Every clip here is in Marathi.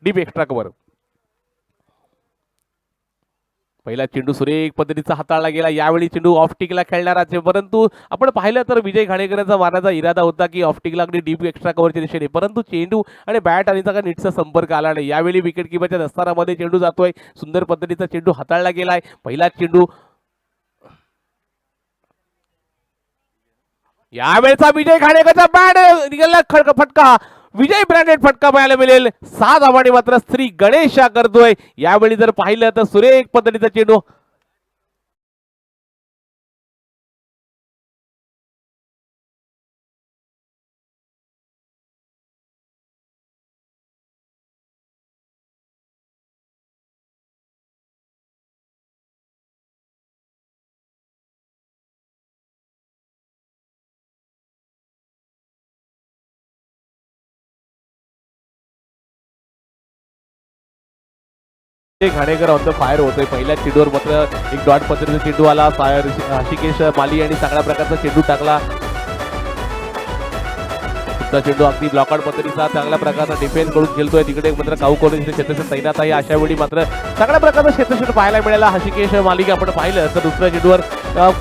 Deep extra cover. पहिला चेंडू सुरेख पद्धतीचा हाताळला गेला. यावेळी चेंडू ऑफ टिकला खेळणारा, परंतु आपण पाहिलं तर विजय घाणेकरांचा मारण्याचा इरादा होता की ऑफ टिकला अगदी डीप एक्स्ट्रा कव्हरच्या दिशेने, परंतु चेंडू आणि बॅट आणि का नीटचा संपर्क आला नाही. यावेळी विकेट किपरच्या दस्तारामध्ये चेंडू जातोय. सुंदर पद्धतीचा चेंडू हाताळला गेलाय. पहिला चेंडू, यावेळेचा विजय घाणेकरचा बॅट निघाला फटका. विजय ब्रँडेड फटका पाहायला मिळेल. 6 धावांनी मात्र श्री गणेश करतोय. यावेळी जर पाहिलं तर सुरेख पद्धतीचा चेंडू, घाणेकर ऑन द फायर होतोय. पहिल्या चेंडूवर मात्र एक डॉट पद्धतीचा चेंडू आला. हर्षिकेश माली यांनी चांगल्या प्रकारचा चेंडू टाकला. चेंडू अगदी ब्लॉकआउट पद्धतीचा चांगल्या प्रकारचा डिफेन्स करून खेळतोय. तिकडे मात्र काऊ कॉलेज क्षेत्रक्षण तैनात आहे. अशा वेळी मात्र चांगल्या प्रकारचा क्षेत्रक्षण पाहायला मिळाला. हर्षिकेश मालिक आपण पाहिलं तर दुसऱ्या चेंडूवर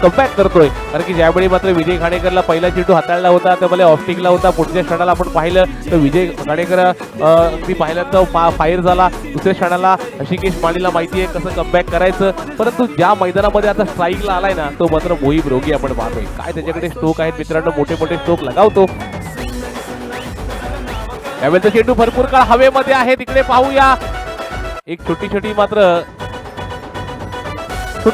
कमबॅक करतोय, कारण की ज्यावेळी मात्र विजय घाणेकरला पहिला चेंडू हाताळला होता त्यामुळे ऑफटिकला होता. पुढच्या क्षणाला आपण पाहिलं तर विजय घाणेकर अगदी पाहिलं तर फायर झाला. दुसऱ्या क्षणाला हर्षिकेश मालीला माहिती आहे कसं कमबॅक करायचं, परंतु ज्या मैदानामध्ये आता स्ट्राईकला आलाय ना तो मात्र मोहिब रोगी आपण पाहतोय. काय त्याच्याकडे स्ट्रोक आहेत मित्रांनो, मोठे मोठे स्ट्रोक लगावतो. यावेळेचा चेंडू भरपूर काळ हवेमध्ये आहे. तिकडे पाहूया एक छोटी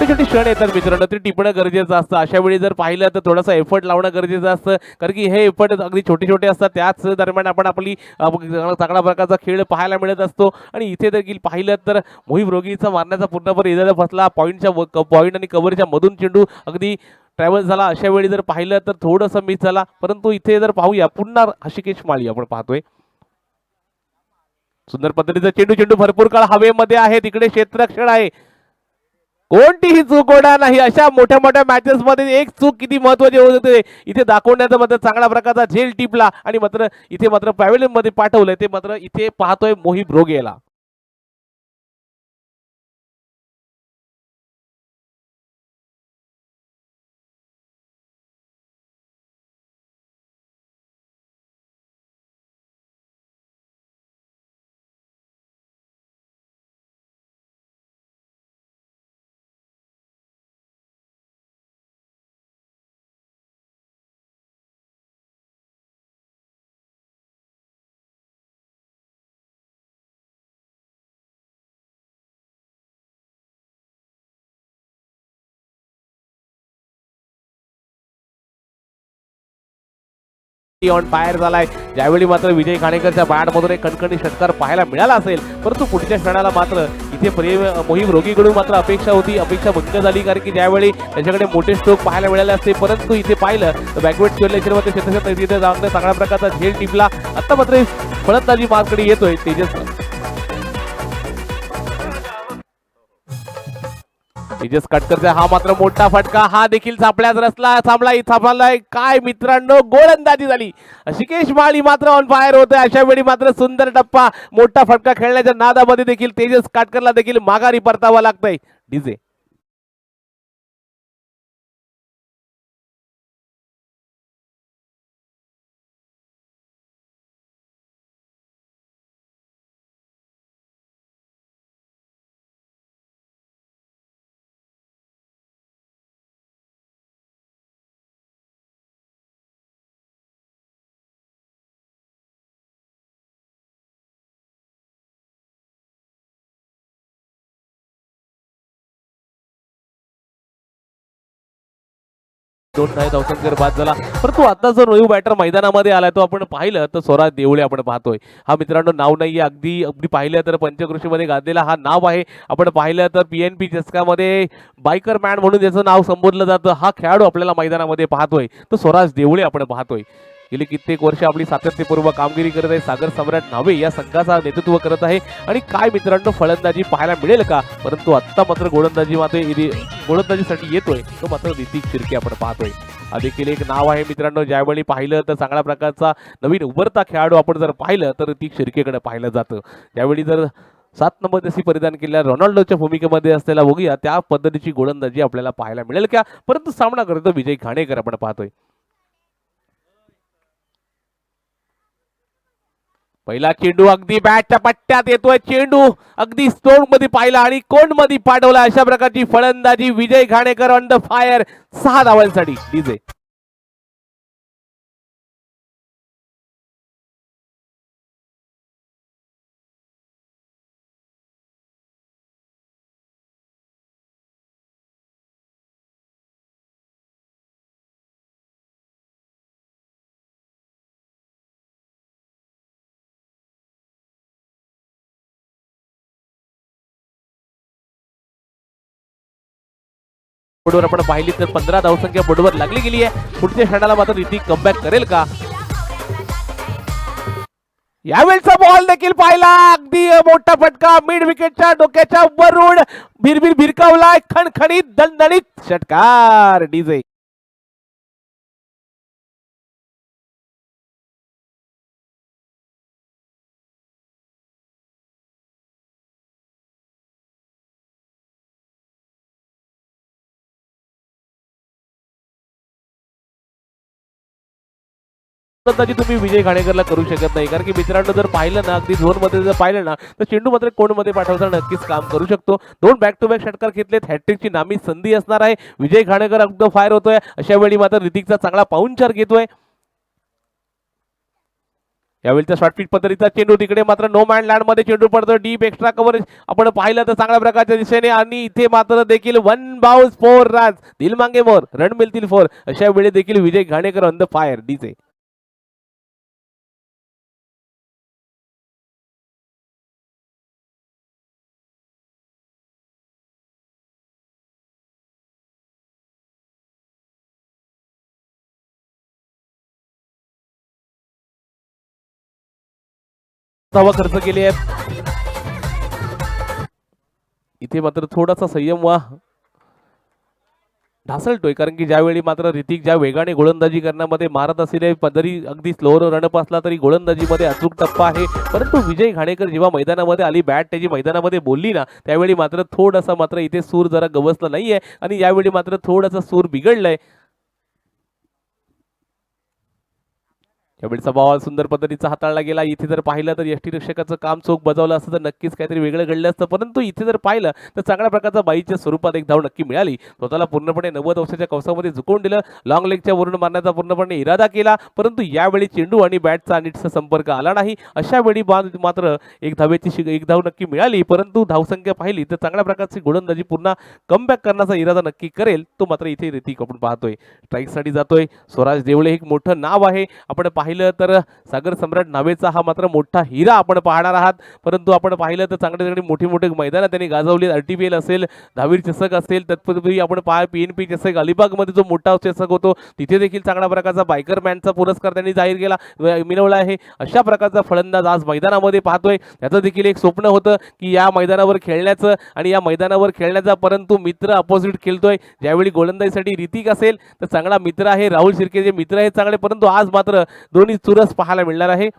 छोटी क्षण येतात मित्रांनो, ते टिपणं गरजेचं असतं. अशा वेळी जर पाहिलं तर थोडासा एफर्ट लावणं गरजेचं असतं, कारण की हे एफर्ट अगदी छोटे असतात. त्याच दरम्यान आपण आपली चांगल्या प्रकारचा खेळ पाहायला मिळत असतो. आणि इथे देखील पाहिलं तर मोहिब रोगीचा मारण्याचा पूर्णपणे इरादा फसला. पॉईंट आणि कव्हरच्या मधून चेंडू अगदी ट्रॅव्हल झाला. अशा वेळी जर पाहिलं तर थोडंसं मिस झाला, परंतु इथे जर पाहूया पुन्हा हर्षिकेश माळी आपण पाहतोय. सुंदर पद्धतीचा चेंडू भरपूर काळ हवेमध्ये आहे. तिकडे क्षेत्ररक्षण आहे. कोणतीही चूक होणार नाही. अशा मोठ्या मॅचेस मध्ये एक चूक किती महत्वाची होते इथे दाखवण्याचा मात्र चांगल्या प्रकारचा झेल टिपला आणि मात्र इथे मात्र पॅव्हेलियन मध्ये पाठवलंय. ते मात्र इथे पाहतोय मोहिब रोगेला. ऑन फायर झालाय. ज्यावेळी मात्र विजय घाणेकरच्या बॅटमधून एक कणकणी षटकार पाहायला मिळाला असेल, परंतु पुढच्या क्षणाला मात्र इथे मोहिब रोगीकडून मात्र अपेक्षा भंग झाली, कारण की ज्यावेळी त्याच्याकडे मोठे स्ट्रोक पाहायला मिळाले असते. परंतु इथे पाहिलं तर बॅकवर्ड मध्ये क्षेत्रात तिथे जाऊन चांगल्या प्रकारचा झेल टिपला. आता मात्र फलंदाजी मार्कडे येतोय तेजस काटकरचा. हा मात्र मोठा फटका, हा देखील सापड्यात रचला थांबलाय. काय मित्रांनो, गोलंदाजी झाली. हर्षिकेश माळी मात्र ऑन फायर होते. अशा वेळी मात्र सुंदर टप्पा, मोठा फटका खेळण्याच्या नादामध्ये देखील तेजस काटकरला देखील माघारी परतावा लागतंय. डीजे अवसंकर बाद झाला, परंतु आता जो न्यू बॅटर मैदानामध्ये आलाय तो आपण पाहिलं तर स्वराज देवळे आपण पाहतोय. हा मित्रांनो नाव नाहीये, अगदी पाहिलं तर पंचकृषीमध्ये गाजलेला हा नाव आहे. आपण पाहिलं तर PNP चषकामध्ये बायकर मॅन म्हणून ज्याचं नाव संबोधलं जातं, हा खेळाडू आपल्याला मैदानामध्ये पाहतोय. तो स्वराज देवळे आपण पाहतोय. गेली कित्येक वर्ष आपली सातत्यपूर्व कामगिरी करत आहे. सागर सम्राट न्हावे या संघाचा नेतृत्व करत आहे. आणि काय मित्रांनो, फलंदाजी पाहायला मिळेल का, परंतु आत्ता मात्र गोलंदाजीसाठी येतोय तो मात्र ऋतिक शिर्के आपण पाहतोय. हा देखील एक नाव आहे मित्रांनो. ज्यावेळी पाहिलं तर चांगल्या प्रकारचा नवीन उभरता खेळाडू आपण जर पाहिलं तर ऋतिक शिर्केकडे पाहिलं जातं. त्यावेळी जर 7 नंबर जशी परिधान केलेल्या रोनाल्डोच्या भूमिकेमध्ये असलेला बघूया त्या पद्धतीची गोलंदाजी आपल्याला पाहायला मिळेल का. परंतु सामना करतो विजय घाणेकर आपण पाहतोय. पहिला चेंडू अगदी बॅटच्या पट्ट्यात येतोय. चेंडू अगदी स्टोन मध्ये पाहिला आणि कोण मध्ये पाठवला. अशा प्रकारची फलंदाजी Vijay Ghanekar on the fire. 6 धावांसाठी डीजे. बोर्डवर आपण पाहिली तर 15 धावसंख्या बोर्डवर लागली गेली आहे. पुढच्या क्षणाला मात्र ऋतिक कमबॅक करेल का. यावेळचा बॉल देखील पाहिला. अगदी मोठा फटका मिड विकेटच्या डोक्याच्या वरून भिरभिर भिरकावलाय. खणखणीत दणदणीत षटकार डीजे. तुम्ही विजय घाणेकरला करू शकत नाही, कारण की मित्रांनो जर पाहिलं ना अगदी झोन मध्ये जर पाहिलं ना तर चेंडू मात्र कोण मध्ये पाठवता नक्कीच काम करू शकतो. 2 बॅक टू बॅक षटकार घेतलेत. हॅट्रिकची नामी संधी असणार आहे. विजय घाणेकर अगदी फायर होतोय. अशा वेळी मात्र ऋतिकचा चांगला पाऊंचार घेतोय. यावेळीचा शॉर्ट पिच पद्धतीचा चेंडू तिकडे मात्र नो मॅन लँड मध्ये चेंडू पडतो. डीप एक्स्ट्रा कव्हरेज आपण पाहिलं तर चांगल्या प्रकारच्या दिशेने आणि इथे मात्र देखील 1 बाउन्स 4 रन्स. दिल मांगे मोर रन मिळतील 4. अशा वेळी देखील Vijay Ghanekar on the fire DJ. धावा खर्च केली आहेत. इथे मात्र थोडासा संयम ढासळतोय, कारण की ज्यावेळी मात्र ऋतिक ज्या वेगाने गोलंदाजी करण्यामध्ये मारत असलेले जरी अगदी स्लोअर रनअप असला तरी गोलंदाजीमध्ये अचूक टप्पा आहे. परंतु विजय घाणेकर जेव्हा मैदानामध्ये आली, बॅट त्याची मैदानामध्ये बोलली ना, त्यावेळी मात्र थोडासा मात्र इथे सूर जरा गवसला नाहीये आणि यावेळी मात्र थोडासा सूर बिघडलाय. त्यावेळीचा बॉल सुंदर पद्धतीचा हाताळला गेला. इथे जर पाहिलं तर यष्टीरक्षकाचं काम चोख बजावलं असतं तर नक्कीच काहीतरी वेगळं घडलं असतं. परंतु इथे जर पाहिलं तर चांगल्या प्रकारचा बाईच्या स्वरूपात एक धाव नक्की मिळाली. स्वतःला पूर्णपणे 90 अंशाच्या कवसामध्ये झुकवून दिलं. लॉंग लेगच्या वरून मारण्याचा पूर्णपणे इरादा केला, परंतु यावेळी चेंडू आणि बॅटचा नीटचा संपर्क आला नाही. अशा वेळी मात्र एक धाव नक्की मिळाली. परंतु धावसंख्या पाहिली तर चांगल्या प्रकारची गोलंदाजी पुन्हा कमबॅक करण्याचा इरादा नक्की करेल तो मात्र इथे ऋतिक आपण पाहतोय. स्ट्राईकसाठी जातोय. स्वराज देवळे एक मोठं नाव आहे. आपण पाहिलं तर सागर सम्राट नावेचा हा मात्र मोठा हिरा आपण पाहणार आहात. परंतु आपण पाहिलं तर चांगले मोठी मोठी मैदानं त्यांनी गाजवली. RTPL असेल, दहावीर चषक असेल, तत्पूर्वी आपण PNP चषक अलिबागमध्ये जो मोठा चषक होतो तिथे देखील चांगल्या प्रकारचा बायकर मॅनचा पुरस्कार त्यांनी जाहीर केला मिळवला आहे. अशा प्रकारचा फलंदाज आज मैदानामध्ये पाहतोय. त्याचं देखील एक स्वप्न होतं की या मैदानावर खेळण्याचं आणि या मैदानावर खेळण्याचा, परंतु मित्र अपोजिट खेळतोय. ज्यावेळी गोलंदाजीसाठी ऋतिक असेल तर चांगला मित्र आहे राहुल शिर्के, जे मित्र आहेत चांगले, परंतु आज मात्र दोन्ही चुरस पाहायला मिळणार आहे.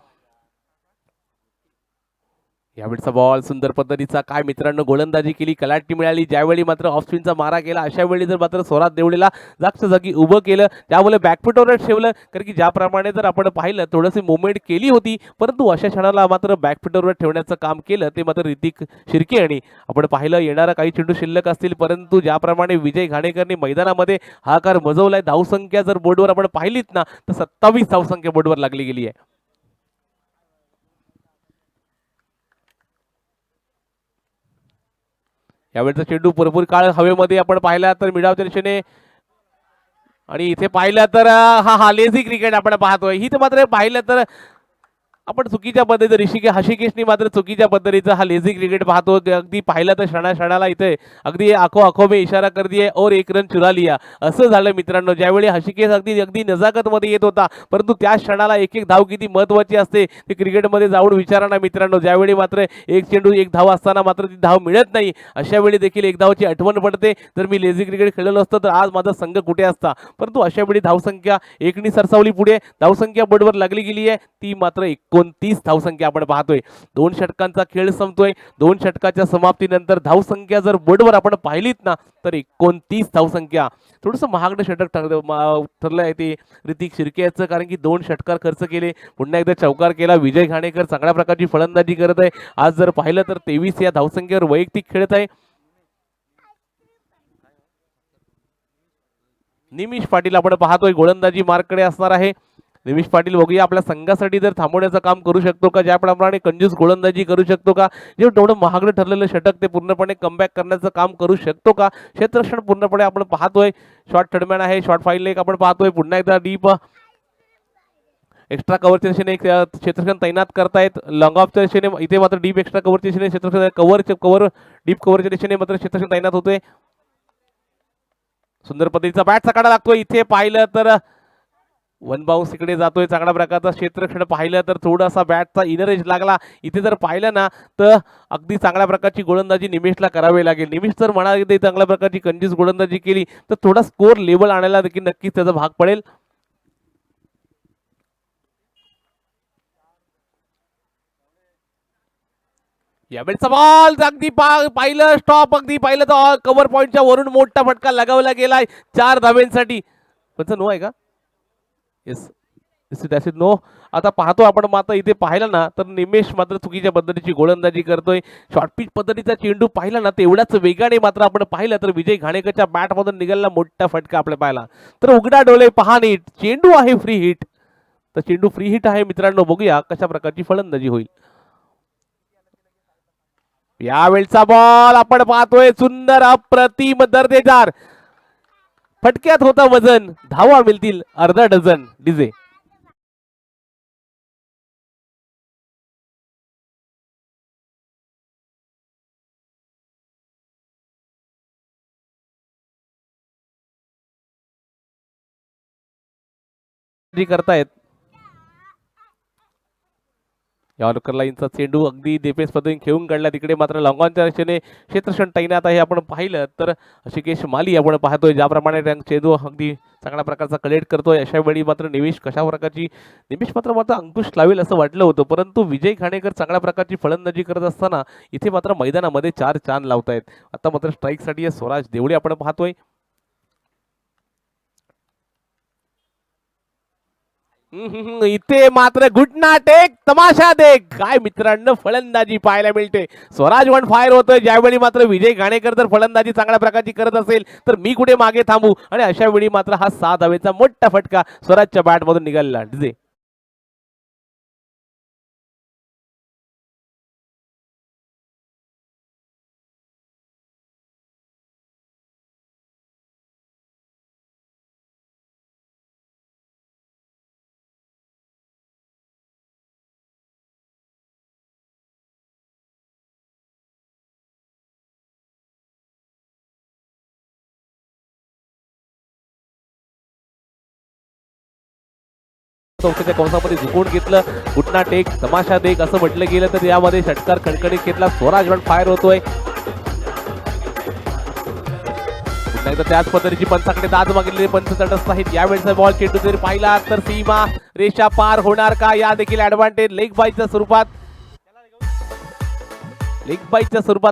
यावेळीचा बॉल सुंदर पद्धतीचा काय मित्रांनो गोलंदाजी केली, कलाटणी मिळाली. ज्यावेळी मात्र ऑफ स्पिनचा मारा केला अशा वेळी जर मात्र स्वराज देवळेला जागच्या जागी उभं केलं, त्यामुळे बॅकफुटवर ठेवलं. कारण की ज्याप्रमाणे जर आपण पाहिलं थोडीशी मुवमेंट केली होती, परंतु अशा क्षणाला मात्र बॅकफुटवर ठेवण्याचं काम केलं ते मात्र ऋतिक शिर्के. आणि आपण पाहिलं येणारा काही चेंडू शिल्लक असतील, परंतु ज्याप्रमाणे विजय घाणेकरनी मैदानामध्ये हाकार मजवलाय, धावसंख्या जर बोर्डवर आपण पाहिलीत ना तर 27 धावसंख्या बोर्डवर लागली गेली आहे. यावेळेचा चेंडू भरपूर काळ हवेमध्ये आपण पाहिला तर मिडावच्या दिशेने, आणि इथे पाहिलं तर हा लेझी क्रिकेट आपण पाहतोय. ही तर मात्र पाहिलं तर आपण चुकीच्या पद्धतीचं हशिकेशनी मात्र चुकीच्या पद्धतीचा हा लेझी क्रिकेट पाहतो. अगदी पाहिलं तर क्षणाला इथे अगदी आखो में इशारा कर दिए और एक रन चुरा लिया असं झालं मित्रांनो. ज्यावेळी हशिकेश अगदी अगदी नजाकतमध्ये येत होता, परंतु त्या क्षणाला एक एक धाव किती महत्त्वाची असते ते क्रिकेटमध्ये जाऊन विचारा ना मित्रांनो. ज्यावेळी मात्र एक चेंडू एक धाव असताना मात्र ती धाव मिळत नाही, अशा वेळी देखील एक धावाची आठवण पडते. तर मी लेझी क्रिकेट खेळलो असतो तर आज माझा संघ कुठे असता. परंतु अशा वेळी धावसंख्या एकनी सरसावली पुढे, धावसंख्या बोर्डवर लागली गेली आहे, ती मात्र 29 धावसंख्या आपण पाहतोय. 2 षटकांचा खेळ संपतोय. 2 षटकाच्या समाप्तीनंतर धावसंख्या जर बोर्डवर आपण पाहिलीत ना तर 29 धावसंख्या. थोडंसं महागडं षटक ठरलं आहे ते ऋतिक शिर्के याचं, कारण की 2 षटकार खर्च केले, पुन्हा एकदा चौकार केला. विजय घाणेकर चांगल्या प्रकारची फलंदाजी करत आहे. आज जर पाहिलं तर 23 या धावसंख्येवर वैयक्तिक खेळत आहे. निमिष पाटील आपण पाहतोय गोलंदाजी मार्ककडे असणार आहे. निमिष पाटील बघूया आपल्या संघासाठी जर थांबवण्याचं काम करू शकतो का, ज्याप्रमाणे कंजूस गोलंदाजी करू शकतो का, जे तेवढं महागडं ठरलेलं षटक ते पूर्णपणे कमबॅक करण्याचं काम करू शकतो का. क्षेत्ररक्षण पूर्णपणे आपण पाहतोय. शॉर्ट थर्डमॅन आहे, शॉर्ट फाईल एक आपण पाहतोय. पुन्हा एकदा डीप एक्स्ट्रा कव्हरच्या दिशेने एक क्षेत्ररक्षण तैनात करतायत. लॉंग ऑफच्या दिशेने इथे मात्र डीप एक्स्ट्रा कव्हरच्या दिशेने क्षेत्ररक्षण कव्हर डीप कव्हरच्या दिशेने मात्र क्षेत्ररक्षण तैनात होतोय. सुंदर पद्धतीचा बॅट सकाळा लागतोय. इथे पाहिलं तर वन बाउन्स इकडे जातोय. चांगल्या प्रकारचा क्षेत्ररक्षण पाहिलं तर थोडासा बॅटचा इनर एज लागला. इथे जर पाहिलं ना तर अगदी चांगल्या प्रकारची गोलंदाजी निमेशला करावी लागेल. निमेश जर म्हणाले चांगल्या प्रकारची कंजूस गोलंदाजी केली तर थोडा स्कोर लेवल आणायला देखील नक्कीच त्याचा भाग पडेल. यावेळेचा बॉल अगदी पाहिलं स्टॉप, अगदी पाहिलं तर कव्हर पॉईंटच्या वरून मोठा फटका लगावला गेलाय 4 धाब्यांसाठी. पण नो आहे का? Yes, that's it, no. आता पाहतो आपण मात्र इथे पाहिलं ना तर निमेश मात्र चुकीच्या पद्धतीची गोलंदाजी करतोय. शॉर्ट पिच पद्धतीचा चेंडू पाहिला ना तेवढ्याच वेगाने मात्र आपण पाहिलं तर विजय घाणेकरच्या बॅटमधून निघालेला मोठा फटका आपल्याला पाहिला. तर उघडा डोळे पहा नीट, चेंडू आहे फ्री हिट. तर चेंडू फ्री हिट आहे मित्रांनो. बघूया कशा प्रकारची फलंदाजी होईल. यावेळचा बॉल आपण पाहतोय सुंदर अप्रतिम दर्जेदार फटक्यात होता वजन. धावा मिळतील अर्धा डझन. डीजे करतायत. यॉर्कर लाईनचा चेंडू अगदी डिफेन्स पद्धतीने खेळून काढला. तिकडे मात्र लॉंगॉनच्या दिशेने क्षेत्ररक्षण तैनात आहे. आपण पाहिलं तर हशिकेश माली आपण पाहतोय ज्याप्रमाणे चेंडू अगदी चांगल्या प्रकारचा कलेक्ट करतोय. अशा वेळी मात्र निमेश कशा प्रकारची मात्र अंकुश लावेल असं वाटलं होतं, परंतु विजय घाणेकर चांगल्या प्रकारची फलंदाजी करत असताना इथे मात्र मैदानामध्ये 4 चांद लावतायत. आता मात्र स्ट्राईकसाठी स्वराज देवळे आपण पाहतोय. इथे मात्र घुटना टेक तमाशा देख. काय मित्रांनो फलंदाजी पाहायला मिळते. स्वराज वन फायर होतोय. ज्यावेळी मात्र विजय घाणेकर जर फलंदाजी चांगल्या प्रकारची करत असेल तर मी कुठे मागे थांबू. आणि अशा वेळी मात्र हा 6 धावेचा मोठा फटका स्वराजच्या बॅटमधून निघालेला. डीजे चौथ्याच्या कंसामध्ये झुकवून घेतलं. घुटना टेक तमाशा देख असं म्हटलं गेलं तर यामध्ये षटकार खणखणीत घेतला. स्वराज वन फायर होतोय. पुन्हा एकदा त्याच पद्धतीची पंचाकडे दाद मागितलेले पंच तटस्थ आहेत. यावेळेचा बॉल चेंडू जर पाहिला तर सीमा रेषा पार होणार का, या देखील ऍडव्हान्टेज लेग बाईच्या स्वरूपात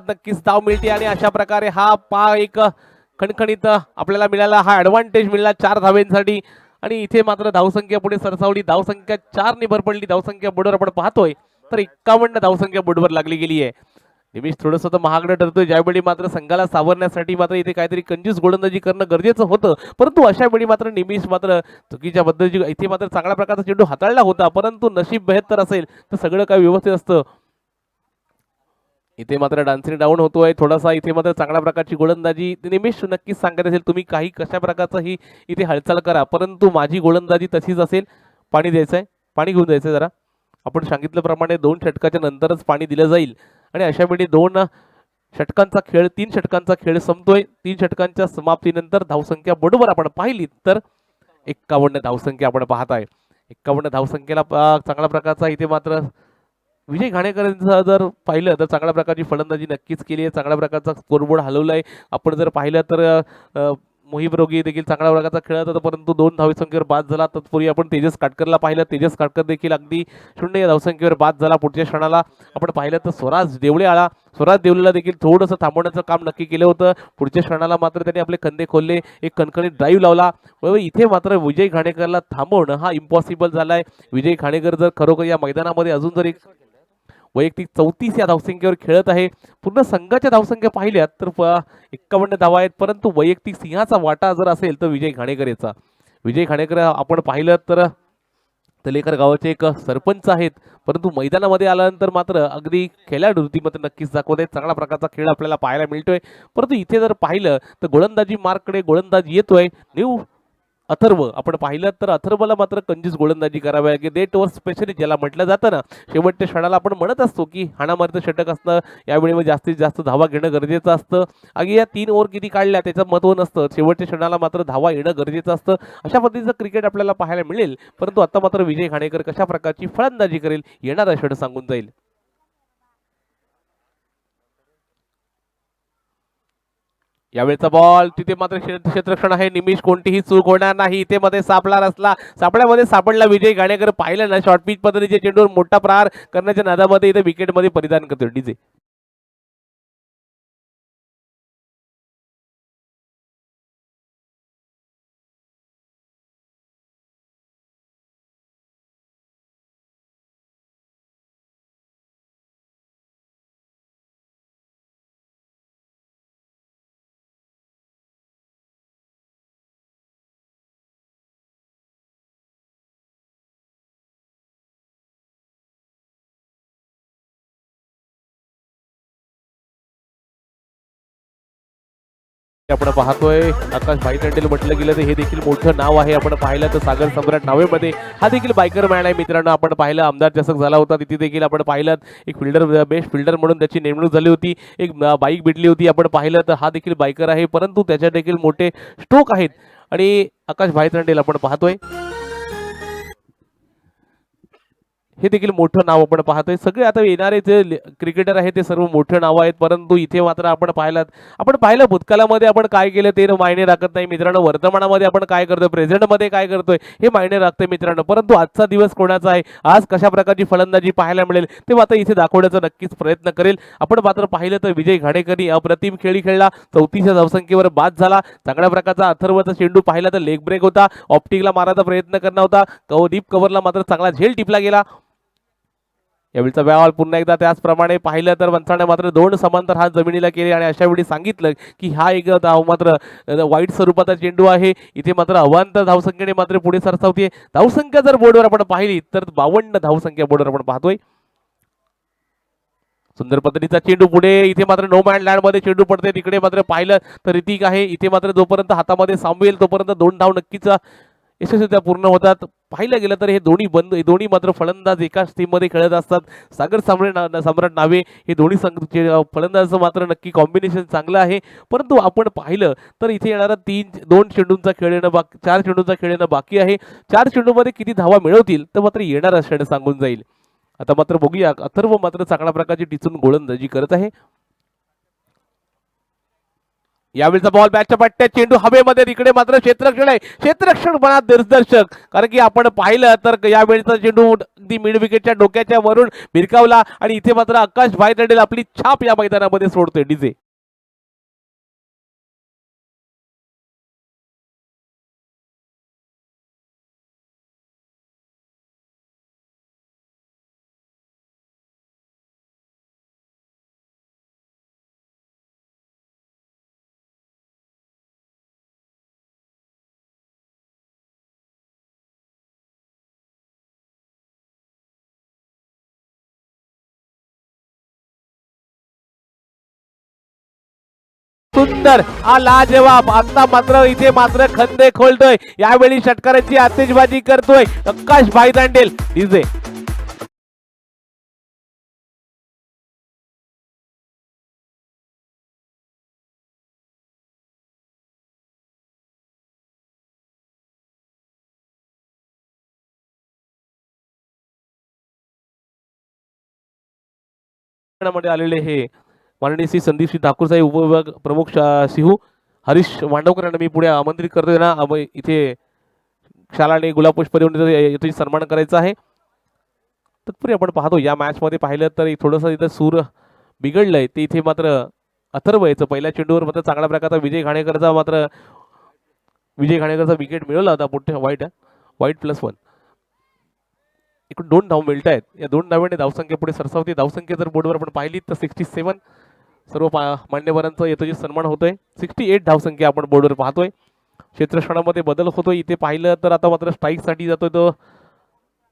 नक्कीच धाव मिळते. आणि अशा प्रकारे हा एक खणखणीत आपल्याला मिळाला, हा ऍडव्हान्टेज मिळाला 4 धावेंसाठी. आणि इथे मात्र धावसंख्या पुढे सरसावली. धावसंख्या 4 ने भर पडली. धावसंख्या बोर्डवर आपण पाहतोय तर 51 धावसंख्या बोर्डवर लागली गेली आहे. निमिष थोडंसं तर महागडं ठरतोय. ज्यावेळी मात्र संघाला सावरण्यासाठी मात्र इथे काहीतरी कंजूस गोलंदाजी करणं गरजेचं होतं, परंतु अशा वेळी मात्र निमिष मात्र चुकीच्या पद्धतीची इथे मात्र चांगल्या प्रकारचा चेंडू हाताळला होता, परंतु नशीब बेहत्तर असेल तर सगळं काही व्यवस्थित असतं. इथे मात्र डान्सिंग डाऊन होतोय थोडासा. इथे मात्र चांगल्या प्रकारची गोलंदाजी निमेश नक्कीच सांगत असेल तुम्ही काही कशा प्रकारचं ही इथे हालचाल करा, परंतु माझी गोलंदाजी तशीच असेल. पाणी द्यायचंय, पाणी घेऊन जायचंय जरा. आपण सांगितल्याप्रमाणे 2 षटकाच्या नंतरच पाणी दिलं जाईल आणि अशा वेळी 2 षटकांचा खेळ 3 षटकांचा खेळ संपतोय. 3 षटकांच्या समाप्तीनंतर धावसंख्या बरोबर आपण पाहिली तर 51 धावसंख्या आपण पाहत आहे. 51 धावसंख्येला चांगल्या प्रकारचा इथे मात्र विजय घाणेकरांचं जर पाहिलं तर चांगल्या प्रकारची फलंदाजी नक्कीच केली आहे. चांगल्या प्रकारचा स्कोरबोर्ड हलवला आहे. आपण जर पाहिलं तर मोहिब रोगी देखील चांगल्या प्रकारचा खेळत होता, परंतु 2 धावसंख्येवर बाद झाला. तत्पूर्वी आपण तेजस काटकरला पाहिलं. तेजस काटकर देखील अगदी 0 या धावसंख्येवर बाद झाला. पुढच्या क्षणाला आपण पाहिलं तर स्वराज देवळे आला. स्वराज देवळेला देखील थोडंसं थांबवण्याचं काम नक्की केलं होतं. पुढच्या क्षणाला मात्र त्यांनी आपले खंदे खोलले, एक कणकणीत ड्राईव्ह लावला. इथे मात्र विजय घाणेकरला थांबवणं हा इम्पॉसिबल झाला आहे. विजय घाणेकर जर खरोखर या मैदानामध्ये अजून जर एक वैयक्तिक 34 या धावसंख्येवर खेळत आहे. पूर्ण संघाच्या धावसंख्या पाहिल्यात तर 51 धावा आहेत, परंतु वैयक्तिक सिंहाचा वाटा जर असेल तर विजय घाणेकर याचा. विजय घाणेकर आपण पाहिलं तर तलेकर गावाचे एक सरपंच आहेत, परंतु मैदानामध्ये आल्यानंतर मात्र अगदी खेळाडू मात्र नक्कीच दाखवत आहेत. चांगला प्रकारचा खेळ आपल्याला पाहायला मिळतोय. परंतु इथे जर पाहिलं तर गोलंदाजी मार्ककडे गोलंदाज येतोय न्यू अथर्व. आपण पाहिलं तर अथर्वला मात्र कंजूस गोलंदाजी करावी लागेल. डेट ओव्हर स्पेशली ज्याला म्हटलं जातं ना, शेवटच्या क्षणाला आपण म्हणत असतो की हाणामारीचं षटक असतं, यावेळी जास्तीत जास्त धावा घेणं गरजेचं असतं. अगदी या 3 ओव्हर किती काढल्या त्याचं महत्त्व नसतं, शेवटच्या क्षणाला मात्र धावा येणं गरजेचं असतं. अशा पद्धतीचं क्रिकेट आपल्याला पाहायला मिळेल. परंतु आता मात्र विजय घाणेकर कशा प्रकारची फलंदाजी करेल येणारा षट सांगून जाईल. यावेळेचा बॉल तिथे मात्र क्षेत्ररक्षण आहे. निमिष कोणतीही चूक होणार नाही. इथे मध्ये सापळा रचला, सापळ्यामध्ये सापडला विजय घाणेकर. पाहिलं ना शॉर्ट पिच पद्धतीचे चेंडूवर मोठा प्रहार करण्याच्या नादामध्ये इथे विकेटमध्ये परिधान करतो डीजे. आपण पाहतोय आकाश भाई टंडेल म्हटलं गेलं तर हे देखील मोठं नाव आहे. आपण पाहिलं तर सागर सम्राट नावेमध्ये हा देखील बायकर मॅन आहे मित्रांनो. आपण पाहिलं आमदार चषक झाला होता, तिथे देखील आपण पाहिलं एक फिल्डर बेस्ट फिल्डर म्हणून त्याची नेमणूक झाली होती. एक बाईक भेटली होती. आपण पाहिलं तर हा देखील बायकर आहे, परंतु त्याच्या देखील मोठे स्ट्रोक आहेत. आणि आकाश भाई टंडेल आपण पाहतोय हे देखील मोठं नाव आपण पाहतोय. सगळे आता येणारे जे क्रिकेटर आहे ते सर्व मोठे नाव आहेत, परंतु इथे मात्र आपण पाहिलं भूतकाळामध्ये आपण काय केलं ते मायने राखत नाही मित्रांनो. वर्तमानामध्ये आपण काय करतोय, प्रेझेंटमध्ये काय करतोय हे मायने राखते मित्रांनो. परंतु आजचा दिवस कोणाचा आहे, आज कशा प्रकारची फलंदाजी पाहायला मिळेल ते मात्र इथे दाखवण्याचा नक्कीच प्रयत्न करेल. आपण मात्र पाहिलं तर विजय घाणेकरनी अप्रतिम खेळी खेळला. 34 धावसंख्येवर बाद झाला. चांगल्या प्रकारचा अथर्वचा चेंडू पाहिला तर लेग ब्रेक होता. ऑप्टिकला मारायचा प्रयत्न करणार होता. डीप कव्हरला मात्र चांगला झेल टिपला गेला. यावेळीचा बॉल पुन्हा एकदा त्याचप्रमाणे पाहिलं तर वंचाने मात्र 2 समांतर हात जमिनीला केले आणि अशा वेळी सांगितलं की हा एक धाव मात्र वाईट स्वरूपाचा चेंडू आहे. इथे मात्र अवांतर धावसंख्येने मात्र पुढे सरसावते. धावसंख्या जर बोर्डवर आपण पाहिली तर 52 धावसंख्या बोर्डवर आपण पाहतोय. सुंदर पद्धतीचा चेंडू पुढे, इथे मात्र नो मॅन लँड मध्ये चेंडू पडते. तिकडे मात्र पाहिलं तर ऋतिक आहे. इथे मात्र जोपर्यंत हातामध्ये सामवेल तोपर्यंत 2 धाव नक्कीच यशस्वीरित्या पूर्ण होतात. पाहिलं गेलं तर हे दोन्ही मात्र फलंदाज एकाच टीममध्ये खेळत असतात. सागर सम्राट नावे हे दोन्ही फलंदाज मात्र नक्की कॉम्बिनेशन चांगलं आहे. परंतु आपण पाहिलं तर इथे येणारा 2 चेंडूंचा खेळ येणं 4 चेंडूंचा खेळ येणं बाकी आहे. 4 चेंडूमध्ये किती धावा मिळवतील तर मात्र येणारा क्षण सांगून जाईल. आता मात्र बघूया, अथर्व मात्र चांगल्या प्रकारची टिचून गोलंदाजी करत आहे. यावेळीचा बॉल बॅटच्या पट्ट्यात, चेंडू हवेमध्ये, तिकडे मात्र क्षेत्ररक्षण आहे. क्षेत्ररक्षण म्हणा दिग्दर्शक, कारण की आपण पाहिलं तर यावेळीचा चेंडू अगदी मिड विकेटच्या डोक्याच्या वरून भिरकावला आणि इथे मात्र आकाश भाई टंडेल आपली छाप या मैदानामध्ये सोडतोय डीजे. सुंदर हा लाजवाब, आता मात्र इथे मात्र खंदे खोलतोय. यावेळी षटकाराची आतिषबाजी करतोय आकाश भाई टंडेल डीजे. मध्ये आलेले हे माननीय श्री संदीप श्री ठाकूर साहेब उपविभाग प्रमुख सिहू हरीश मांडवकर यांना मी पुढे आमंत्रित करतोय ना. इथे शालाने गुलाब पुष्प देऊन याचा सन्मान करायचा आहे. तत्पूर्वी आपण पाहतो या मॅच मध्ये पाहिलं तर थोडंसं इथं सूर बिघडलंय ते इथे मात्र अथर्व याचं पहिल्या चेंडूवर मात्र चांगल्या प्रकारचा विजय घाणेकरचा विकेट मिळवला होता. पुढे वाईट +1 एकूण 2 धाव मिळत आहेत. या 2 धावांनी धावसंख्या पुढे सरसावते. धावसंख्या जर बोर्डवर आपण पाहिली तर 67 सर्व मान्यवरांचा यथोचित सन्मान होतोय. 68 धावसंख्या आपण बोर्डवर पाहतोय. क्षेत्रक्षणामध्ये बदल होतोय. इथे पाहिलं तर आता मात्र स्ट्राईक साठी जातोय तो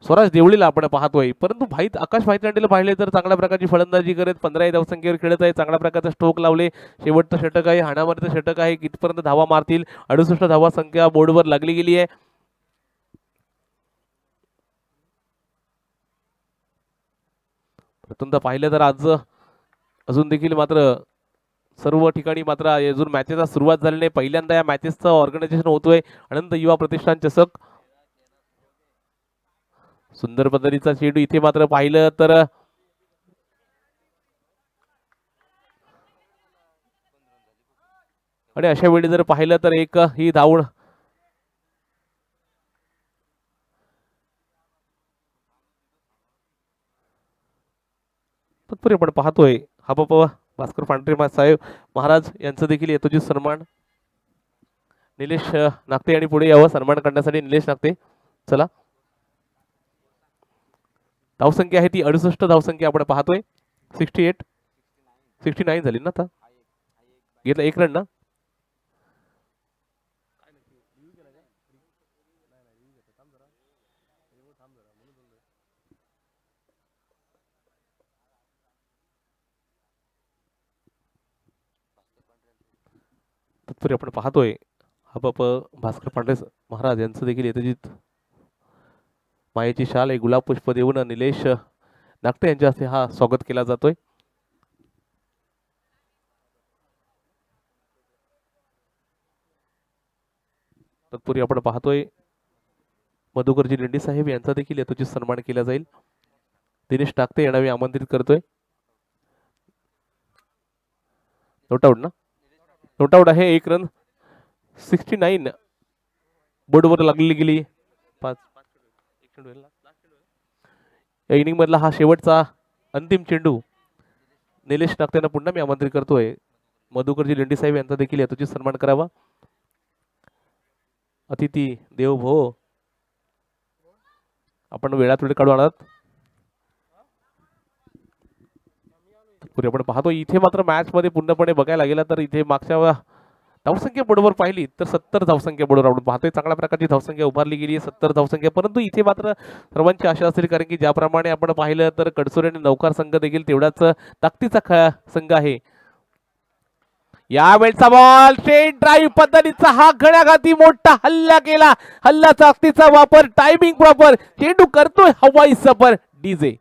स्वराज देवळीला आपण पाहतोय. परंतु आकाश भाईतांडेला पाहिले तर चांगल्या प्रकारची फलंदाजी करत 15 धावसंख्येवर खेळत आहे. चांगल्या प्रकारचा स्ट्रोक लावले. शेवटचं षटक आहे, हाणामारीचं षटक आहे. कितपर्यंत धावा मारतील. 68 धावा संख्या बोर्डवर लागली गेली आहे. प्रथमतः पाहिलं तर आज अजून देखील मात्र सर्व ठिकाणी मात्र अजून मॅचेसला सुरुवात झाली नाही. पहिल्यांदा या मॅचेसचं ऑर्गनायझेशन होतोय. अनंत युवा प्रतिष्ठान चषक. सुंदर पद्धतीचा चेंडू इथे मात्र पाहिलं तर आणि अशा वेळी जर पाहिलं तर एक ही धावण तत्पूर्वी आपण पाहतोय हापप भास्कर पांढरे साहेब महाराज यांचं देखील यथोचित सन्मान. निलेश नागते आणि पुढे यावं सन्मान करण्यासाठी. निलेश नागते चला. धावसंख्या आहे ती 68 धावसंख्या आपण पाहतोय. 69 झाली ना आता. घेतला 1 रन ना. तत्पूर्वी आपण पाहतोय हापप भास्कर पांढरे महाराज यांचं देखील यथोचित मायेची शाल एक गुलाब पुष्प देऊन निलेश नागटे यांच्या हस्ते हा स्वागत केला जातोय. तत्पूर्वी आपण पाहतोय मधुकरजी लेंडी साहेब यांचा देखील यथोचित सन्मान केला जाईल. दिनेश नागते यांना मी आमंत्रित करतोय. नोटआउट ना. नोटआउट आहे. 1 रन. 69 बोर्डवर लागलेली गेली. 5 या इनिंग मधला हा शेवटचा अंतिम चेंडू. निलेश नागतेंना पुन्हा मी आमंत्रित करतोय. मधुकरजी लेंडी साहेब यांचा देखील यथोचित सन्मान करावा. अतिथी देव भो आपण वेळात वेळ काढून आणत. पुढे आपण पाहतो इथे मात्र मॅच मध्ये पूर्णपणे बघायला गेला तर इथे मागच्या धावसंख्या बोर्डवर पाहिली तर 70 धावसंख्या बोर्डवर आपण पाहतोय. चांगल्या प्रकारची धावसंख्या उभारली गेली आहे. 70 धावसंख्या. परंतु इथे मात्र सर्वांची आशा असेल कारण की ज्याप्रमाणे आपण पाहिलं तर कडसोरे आणि नौकार संघ देखील तेवढाच ताकदीचा संघ आहे. यावेळचा बॉल स्ट्रेट ड्राईव्ह पद्धतीचा हा घणाघाती मोठा हल्ला केला. हल्ला ताकदीचा वापर. Timing proper. चेंडू करतोय हवाई सफर. डीजे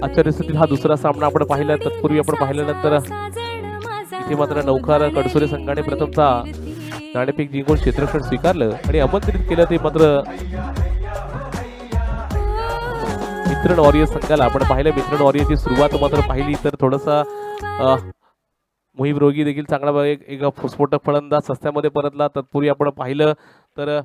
आचार्य हा दुसरा सामना आपण पाहिला. तत्पूर्वी आपण पाहिल्यानंतर इथे मात्र नौकार कडसोरे संघाने प्रथमतः नाणेफेक जिंकून क्षेत्ररक्षण स्वीकारलं आणि आमंत्रित केलं ते मात्र मित्र वॉरियर संघाला. आपण पाहिलं मित्र वॉरियरची सुरुवात मात्र पाहिली तर थोडासा मोहिब रोगी देखील चांगला एक स्फोटक फलंदाज सस्त्यामध्ये परतला. तत्पूर्वी आपण पाहिलं तर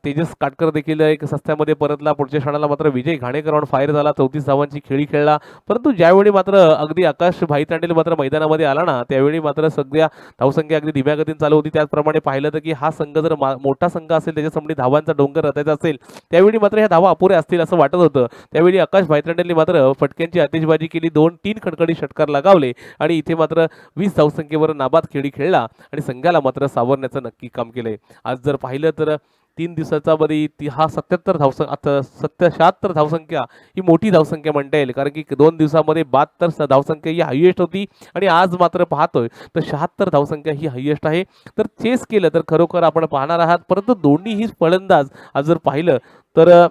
तेजस काटकर देखील एक सस्त्यामध्ये परतला. पुढच्या क्षणाला मात्र विजय घाणेकर ऑन फायर झाला. 34 धावांची खेळी खेळला. परंतु ज्यावेळी मात्र अगदी आकाश भाईतांडेल मात्र मैदानामध्ये आला ना, त्यावेळी मात्र सगळ्या धावसंख्या अगदी धीम्या गतीने चालू होती. त्याचप्रमाणे पाहिलं तर की हा संघ जर मोठा संघ असेल, त्याच्यासमोर धावांचा डोंगर रचायचा असेल, त्यावेळी मात्र ह्या धावा अपुऱ्या असतील असं वाटत होतं. त्यावेळी आकाश भाईतांडेलने मात्र फटक्यांची आतिषबाजी केली. 2-3 खडखडी षटकार लगावले आणि इथे मात्र 20 धावसंख्येवर नाबाद खेळी खेळला आणि संघाला मात्र सावरण्याचं नक्की काम केलंय. आज जर पाहिलं तर 3 दिवसाचा मध्ये हा 76 धावसंख्या ही मोठी धावसंख्या म्हणता येईल, कारण की 2 दिवसामध्ये 72 धावसंख्या ही हायएस्ट होती आणि आज मात्र पाहतोय तर 76 धावसंख्या ही हायएस्ट आहे. तर चेस केलं तर खरोखर आपण पाहणार आहात. परंतु दोन्ही फलंदाज आज जर पाहिलं तर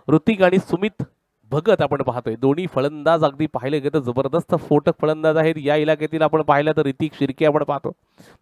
ऋतिक आणि सुमित भगत आपण पाहतोय, दोन्ही फलंदाज अगदी पाहिले गेलं तर जबरदस्त स्फोटक फलंदाज आहेत. या इलाक्यातील आपण पाहिलं तर ऋतिक शिर्के आपण पाहतो.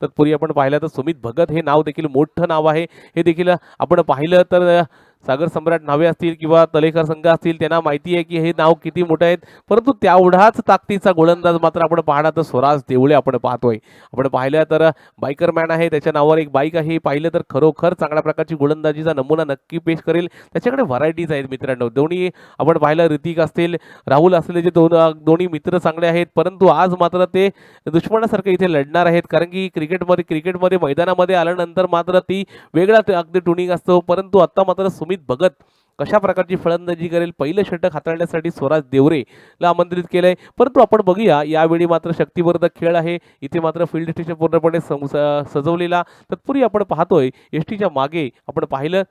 तत्पूर्वी आपण पाहिलं तर सुमित भगत हे नाव देखील मोठं नाव आहे. हे देखील आपण पाहिलं तर सागर सम्राट नावे असतील किंवा तलेकर संघ असतील, त्यांना माहिती आहे की हे नाव किती मोठं आहे. परंतु तेवढाच ताकदीचा गोलंदाज मात्र आपण पाहणार तर स्वराज देवळे आपण पाहतोय. आपण पाहिलं तर बायकर मॅन आहे, त्याच्या नावावर एक बाईक आहे. पाहिलं तर खरोखर चांगल्या प्रकारची गोलंदाजीचा नमुना नक्की पेश करेल. त्याच्याकडे व्हरायटीज आहेत मित्रांनो. दोन्ही आपण पाहिलं ऋतिक असतील, राहुल असतील, जे दोन्ही मित्र चांगले आहेत. परंतु आज मात्र ते दुश्मनासारखे इथे लढणार आहेत, कारण की क्रिकेटमध्ये मैदानामध्ये आल्यानंतर मात्र ती वेगळा अगदी ट्युनिंग असतो. परंतु आता मात्र सुमित भगत कशा प्रकारची फलंदाजी करेल, पहिलं षटक हाताळण्यासाठी स्वराज देवरेला आमंत्रित केलंय. परंतु आपण बघूया यावेळी मात्र शक्तिवर्धक खेळ आहे. इथे मात्र फील्ड स्टेशन पूर्णपणे सजवलेला. तत्पूर्वी आपण पाहतोय एसटीच्या मागे आपण पाहिलं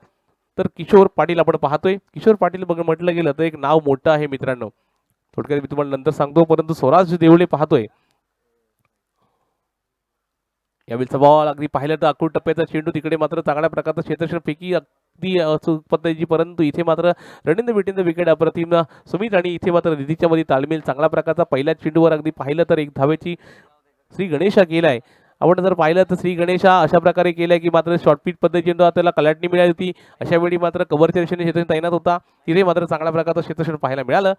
तर किशोर पाटील आपण पाहतोय. किशोर पाटील म्हटलं गेलं तर एक नाव मोठं आहे मित्रांनो. थोडक्यात मी तुम्हाला नंतर सांगतो. परंतु स्वराज देवळे पाहतोय यावेळीचा बॉल अगदी पाहिलं तर अकूट टप्प्याचा चेंडू, तिकडे मात्र चांगल्या प्रकारचा क्षेत्ररक्षण फेकी अगदी अचूक पद्धतीची. परंतु इथे मात्र रनिंग बिटिंग द विकेट अप्रतिम सुमित आणि इथे मात्र रिधीच्या मध्ये तालमेल चांगल्या प्रकारचा. पहिल्या चेंडूवर अगदी पाहिलं तर एक धावेची श्री गणेशा केलाय. आपण जर पाहिलं तर श्री गणेशा अशा प्रकारे केलाय की मात्र शॉर्ट पिच पद्धती चेंडू त्याला कलाटणी मिळाली होती. अशा वेळी मात्र कव्हरच्या दिशेने क्षेत्ररक्षण तैनात होता. तिथे मात्र चांगल्या प्रकारचं क्षेत्ररक्षण पाहायला मिळालं.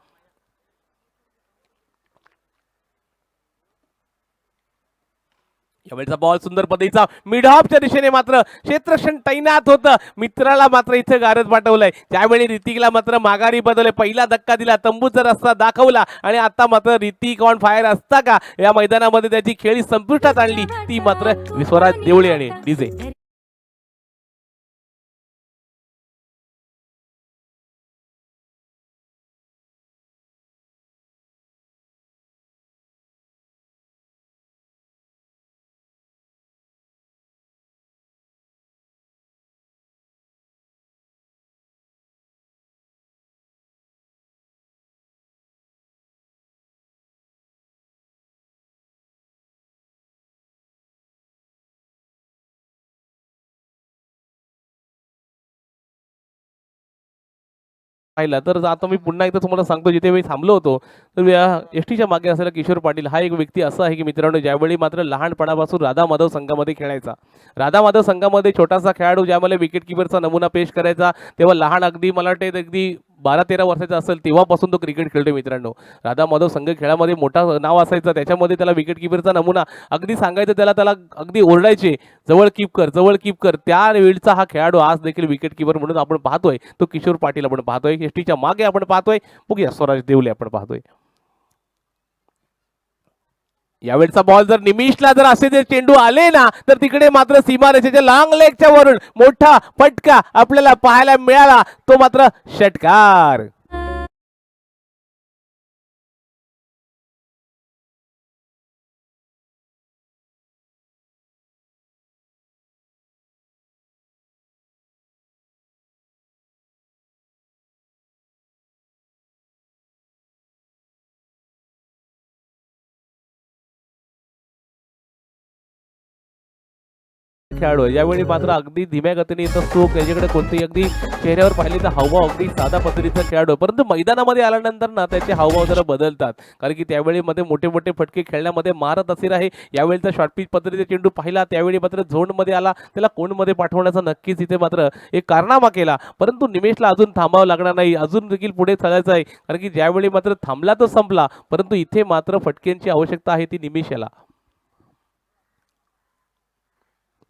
यावेळेचा बॉल सुंदर पद्धतीचा मिड ऑफच्या दिशेने मात्र क्षेत्ररक्षण तैनात होतं. मित्राला मात्र इथे गारद पाठवलंय. त्यावेळी ऋतिकला मात्र माघारी बदलले, पहिला धक्का दिला, तंबूचा रस्ता दाखवला आणि आता मात्र ऋतिक ऑन फायर असता का या मैदानामध्ये त्याची खेळी संपुष्टात आणली ती मात्र स्वराज देवळे आणि डीजे. पाहिला तर आता मी पुन्हा एकदा तुम्हाला सांगतो, जिथे मी थांबलो होतो तर एसटीच्या मागे असलेला किशोर पाटील हा एक व्यक्ती असा आहे की मित्रांनो, ज्यावेळी मात्र लहानपणापासून राधा माधव संघामध्ये खेळायचा. राधा माधव संघामध्ये छोटासा खेळाडू ज्यामध्ये विकेट किपरचा नमुना पेश करायचा, तेव्हा लहान अगदी मला वाटते अगदी 12-13 वर्षाचा असेल तेव्हापासून तो क्रिकेट खेळतो मित्रांनो. राधा माधव संघ खेळामध्ये मोठा नाव असायचं. त्याच्यामध्ये त्याला विकेट किपरचा नमुना अगदी सांगायचं, त्याला अगदी ओरडायचे, जवळ कीप कर, जवळ कीप कर. त्यावेळचा हा खेळाडू आज देखील विकेट किपर म्हणून आपण पाहतोय तो किशोर पाटील आपण पाहतोय. एसटीच्या मागे आपण पाहतोय. बघूया स्वराज देवले आपण पाहतोय. यावेळचा बॉल जर निमिषला जर असे जर चेंडू आले ना, तर तिकडे मात्र सीमारेषेच्या लॉंग लेगच्या वरून मोठा फटका आपल्याला पाहायला मिळाला, तो मात्र षटकार. खेळाडू आहे, यावेळी मात्र अगदी धीम्या गतीने येतो स्ट्रोक, त्याच्याकडे कोणतेही अगदी चेहऱ्यावर पाहिले तर हावभाव अगदी साधा पद्धतीचा खेळाडू आहे. परंतु मैदानामध्ये आल्यानंतर ना त्याचे हावभाव जरा बदलतात, कारण की त्यावेळी मध्ये मोठे मोठे फटके खेळण्यामध्ये मारत असे आहे. यावेळीचा शॉर्ट पिच पद्धतीचा चेंडू पाहिला, त्यावेळी मात्र झोनमध्ये आला, त्याला कोणमध्ये पाठवण्याचा नक्कीच इथे मात्र एक कारनामा केला. परंतु निमेशला अजून थांबावं लागणार नाही, अजून देखील पुढे चालायचं आहे, कारण की ज्यावेळी मात्र थांबला तो संपला. परंतु इथे मात्र फटक्यांची आवश्यकता आहे ती निमेश याला.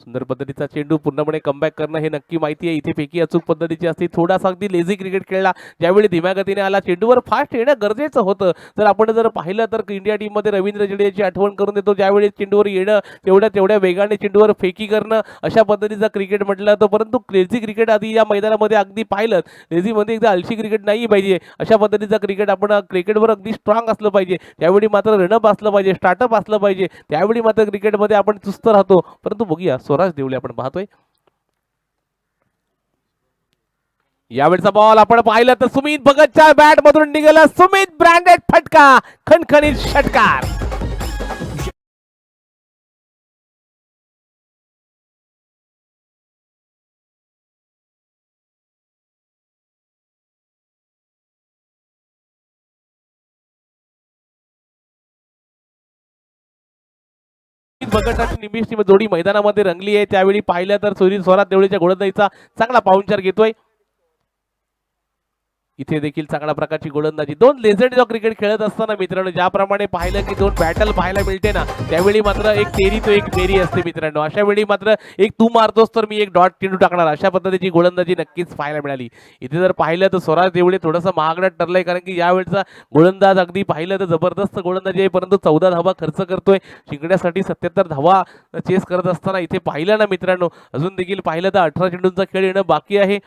सुंदर पद्धतीचा चेंडू पूर्णपणे कमबॅक करणं हे नक्की माहिती आहे. इथे फेकी अचूक पद्धतीची असते. थोडासा अगदी लेझी क्रिकेट खेळला, ज्यावेळी धीम्या गतीने आला, चेंडूवर फास्ट येणं गरजेचं होतं. जर आपण पाहिलं तर इंडिया टीममध्ये रवींद्र जडेजाची आठवण करून देतो, ज्यावेळी चेंडूवर येणं, तेवढ्या वेगाने चेंडूवर फेकी करणं, अशा पद्धतीचा क्रिकेट म्हटलं जातं. परंतु लेझी क्रिकेट आधी या मैदानामध्ये अगदी पाहिलं, लेझीमध्ये एकदा आळशी क्रिकेट नाही पाहिजे. अशा पद्धतीचा क्रिकेट आपण क्रिकेटवर अगदी स्ट्रॉंग असलं पाहिजे, त्यावेळी मात्र रनअप असलं पाहिजे, स्टार्टअप असलं पाहिजे, त्यावेळी मात्र क्रिकेटमध्ये आपण चुस्त राहतो. परंतु बघूया स्वराज देवले आपण पाहतोय, यावेळचा बॉल आपण पाहिलं तर सुमित भगतच्या बॅट मधून निघाला सुमित ब्रँडेड फटका, खणखणीत षटकार. भगत आणि निमिष जोडी मैदानामध्ये रंगली आहे. त्यावेळी पाहिलं तर सुनील स्वराज देवळीच्या गोलंदाजीचा चांगला पाहुणचार घेतोय. इथे देखील चांगल्या प्रकारची गोलंदाजी, दोन लेजंड जो क्रिकेट खेळत असताना मित्रांनो, ज्याप्रमाणे पाहिलं की दोन बॅटल पाहायला मिळते ना, त्यावेळी मात्र एक तेरी तो एक मेरी असते मित्रांनो. अशा वेळी मात्र एक तू मारतोस तर मी एक डॉट चेंडू टाकणार, अशा पद्धतीची गोलंदाजी नक्कीच पाहायला मिळाली. इथे जर पाहिलं तर स्वराज देवळे थोडंसं महागड्यात ठरलंय, कारण की यावेळचा गोलंदाज अगदी पाहिलं तर जबरदस्त गोलंदाजी आहे, परंतु 14 धावा खर्च करतोय जिंकण्यासाठी. 77 धावा चेस करत असताना इथे पाहिलं ना मित्रांनो, अजून देखील पाहिलं तर 18 चेंडूंचा खेळ येणं बाकी आहे.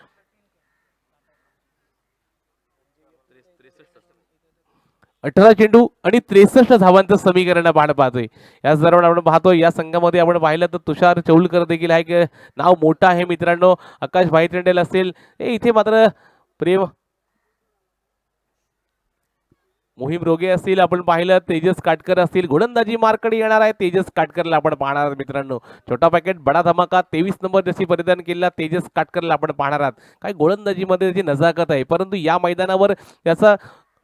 18 चेंडू आणि 63 धावांचं समीकरण आपण पाहतोय. याच दरम्यान आपण पाहतोय या संघामध्ये आपण पाहिलं तर तुषार चौलकर देखील आहे, की नाव मोठं आहे मित्रांनो. आकाश भाईतेंडेल असेल, इथे मात्र प्रेम मोहीम रोगे असतील, आपण पाहिलं तेजस काटकर असतील. गोलंदाजी मार्कडे येणार आहे तेजस काटकरला आपण पाहणार आहात मित्रांनो. छोटा पॅकेट बडा धमाका 23 नंबर जशी परिधान केलेला तेजस काटकरला आपण पाहणार आहात. काय गोलंदाजीमध्ये त्याची नजाकत आहे, परंतु या मैदानावर त्याचा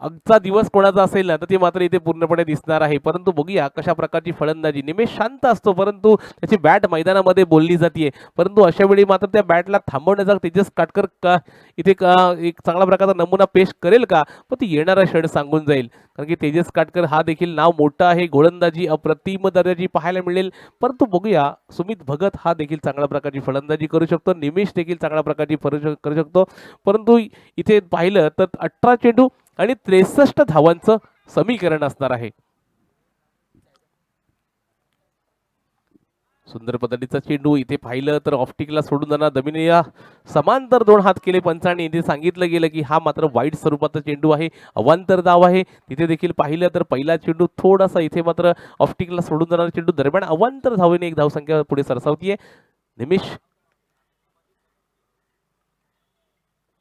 आजचा दिवस कोणाचा असेल ना तर ते मात्र इथे पूर्णपणे दिसणार आहे. परंतु बघूया कशा प्रकारची फलंदाजी. निमेश शांत असतो, परंतु त्याची बॅट मैदानामध्ये बोलली जाते. परंतु अशा वेळी मात्र त्या बॅटला थांबवण्याचा तेजस काटकर इथे एक चांगला प्रकारचा नमुना पेश करेल का, पण ती येणारा क्षण सांगून जाईल. कारण की तेजस काटकर हा देखील नाव मोठं आहे, गोलंदाजी अप्रतिम दर्जाची पाहायला मिळेल. परंतु बघूया सुमित भगत हा देखील चांगल्या प्रकारची फलंदाजी करू शकतो, निमेश देखील चांगल्या प्रकारची करू शकतो. परंतु इथे पाहिलं तर 18 चेंडू आणि 63 धावांचं समीकरण असणार आहे. सुंदर पद्धतीचा चेंडू इथे पाहिलं तर ऑप्टिकला सोडून जाणार दमिनीला समांतर 2 हात केले पंचांनी. इथे सांगितलं गेलं की हा मात्र वाईट स्वरूपाचा चेंडू आहे, अवांतर धाव आहे. तिथे देखील पाहिलं तर पहिला चेंडू थोडासा इथे मात्र ऑप्टिकला सोडून जाणारा चेंडू दरम्यान अवांतर धावेने एक धावसंख्या पुढे सरसावतीये. निमिष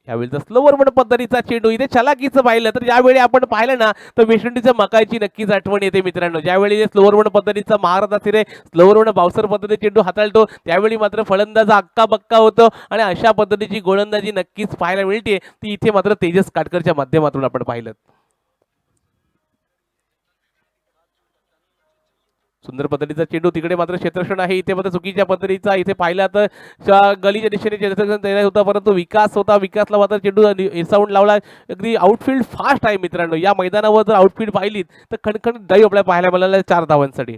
यावेळीचा स्लोवर पण पद्धतीचा चेंडू, इथे चलाकीचं पाहिलं तर यावेळी आपण पाहिलं ना तर वेस्ट इंडिजच्या मकाईची नक्कीच आठवण येते मित्रांनो. ज्यावेळी स्लोवर पण पद्धतीचा महाराज असे रे स्लोवर पण बावसर पद्धतीचा चेंडू हाताळतो, त्यावेळी मात्र फलंदाज अक्का बक्का होतो आणि अशा पद्धतीची गोलंदाजी नक्कीच पाहायला मिळते. ती इथे मात्र तेजस काटकरच्या माध्यमातून आपण पाहिलं. सुंदर पद्धतीचा चेंडू, तिकडे मात्र क्षेत्रक्षण आहे, इथे मात्र चुकीच्या पद्धतीचा. इथे पाहिला तर गलीच्या दिशेने क्षेत्रक्षण तयार होता, परंतु विकास होता, विकासला मात्र चेंडू हिरसावून लावला. अगदी आउटफील्ड फास्ट आहे मित्रांनो. या मैदानावर जर आउटफील्ड पाहिलीत तर खणखणीत डाईव्ह आपल्याला पाहायला मिळाला 4 धावांसाठी.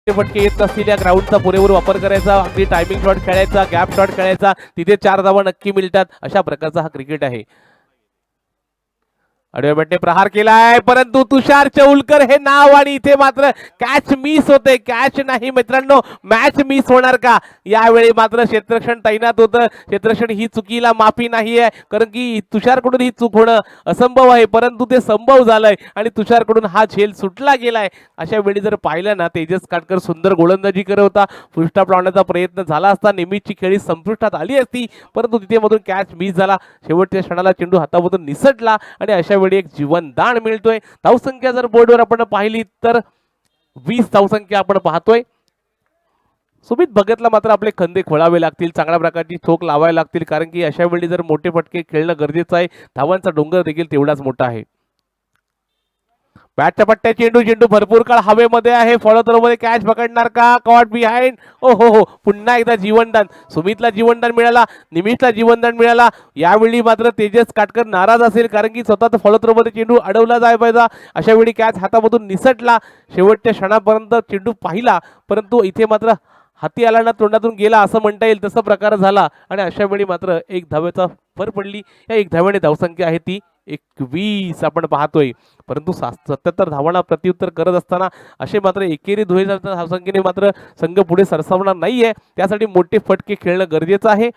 फटके येत असलेल्या ग्राउंडचा पुरेपूर वापर करायचा, अगदी टायमिंग शॉट खेळायचा, गॅप शॉट खेळायचा, तिथे 4 धावा नक्की मिळतात. अशा प्रकारचा हा क्रिकेट आहे. आडव्या बॅटने प्रहार केलाय परंतु तुषार चौलकर हे नाव आणि इथे मात्र कॅच मिस होते. कॅच नाही मित्रांनो, मॅच मिस होणार का? यावेळी मात्र क्षेत्ररक्षण तैनात होतं. क्षेत्ररक्षण ही चुकीला माफी नाहीये, कारण की तुषारकडून ही चूक होणं असंभव आहे, परंतु ते संभव झालंय आणि तुषारकडून हा झेल सुटला गेलाय. अशा वेळी जर पाहिलं ना, तेजस काटकर सुंदर गोलंदाजी करत होता. फुल स्टॉप लावण्याचा प्रयत्न झाला असता, नेहमीची खेळी संपुष्टात आली असती, परंतु तिथे मधून कॅच मिस झाला. शेवटच्या क्षणाला चेंडू हातामधून निसटला आणि अशा वेळी एक जीवनदान मिळतोय. धावसंख्या जर बोर्डवर आपण पाहिली तर 20 धावसंख्या आपण पाहतोय. सुमित भगतला मात्र आपले खंदे खोळावे लागतील, चांगल्या प्रकारची ठोक लावावी लागतील, कारण की अशा वेळी जर मोठे फटके खेळणं गरजेचं आहे. धावांचा डोंगर देखील तेवढाच मोठा आहे. बॅटच्या पट्ट्या चेंडू चेंडू भरपूर काळ हवेमध्ये आहे. फॉलो थ्रो मध्ये कॅच पकडणार का? Caught behind. ओ हो, पुन्हा एकदा जीवनदान. सुमितला जीवनदान मिळाला, निमिषला जीवनदान मिळाला. यावेळी मात्र तेजस काटकर नाराज असेल, कारण की स्वतः फॉलो थ्रो मध्ये चेंडू अडवला जाय पाहिजे. अशा वेळी कॅच हातामधून निसटला. शेवटच्या क्षणापर्यंत चेंडू पाहिला, परंतु इथे मात्र हाती आला ना तोंडातून गेला असं म्हणता येईल, तसा प्रकार झाला आणि अशा वेळी मात्र एक धावेचा भर पडली. या एक धाव्याने धावसंख्या आहे ती 21 आपण पाहतोय. परंतु 77 धावांना प्रत्युत्तर करत असताना असे मात्र एकेरी दुहेरीच्या धावसंख्येने मात्र संघ पुढे सरसावणार नाहीये. त्यासाठी मोठे फटके खेळणं गरजेचं आहे.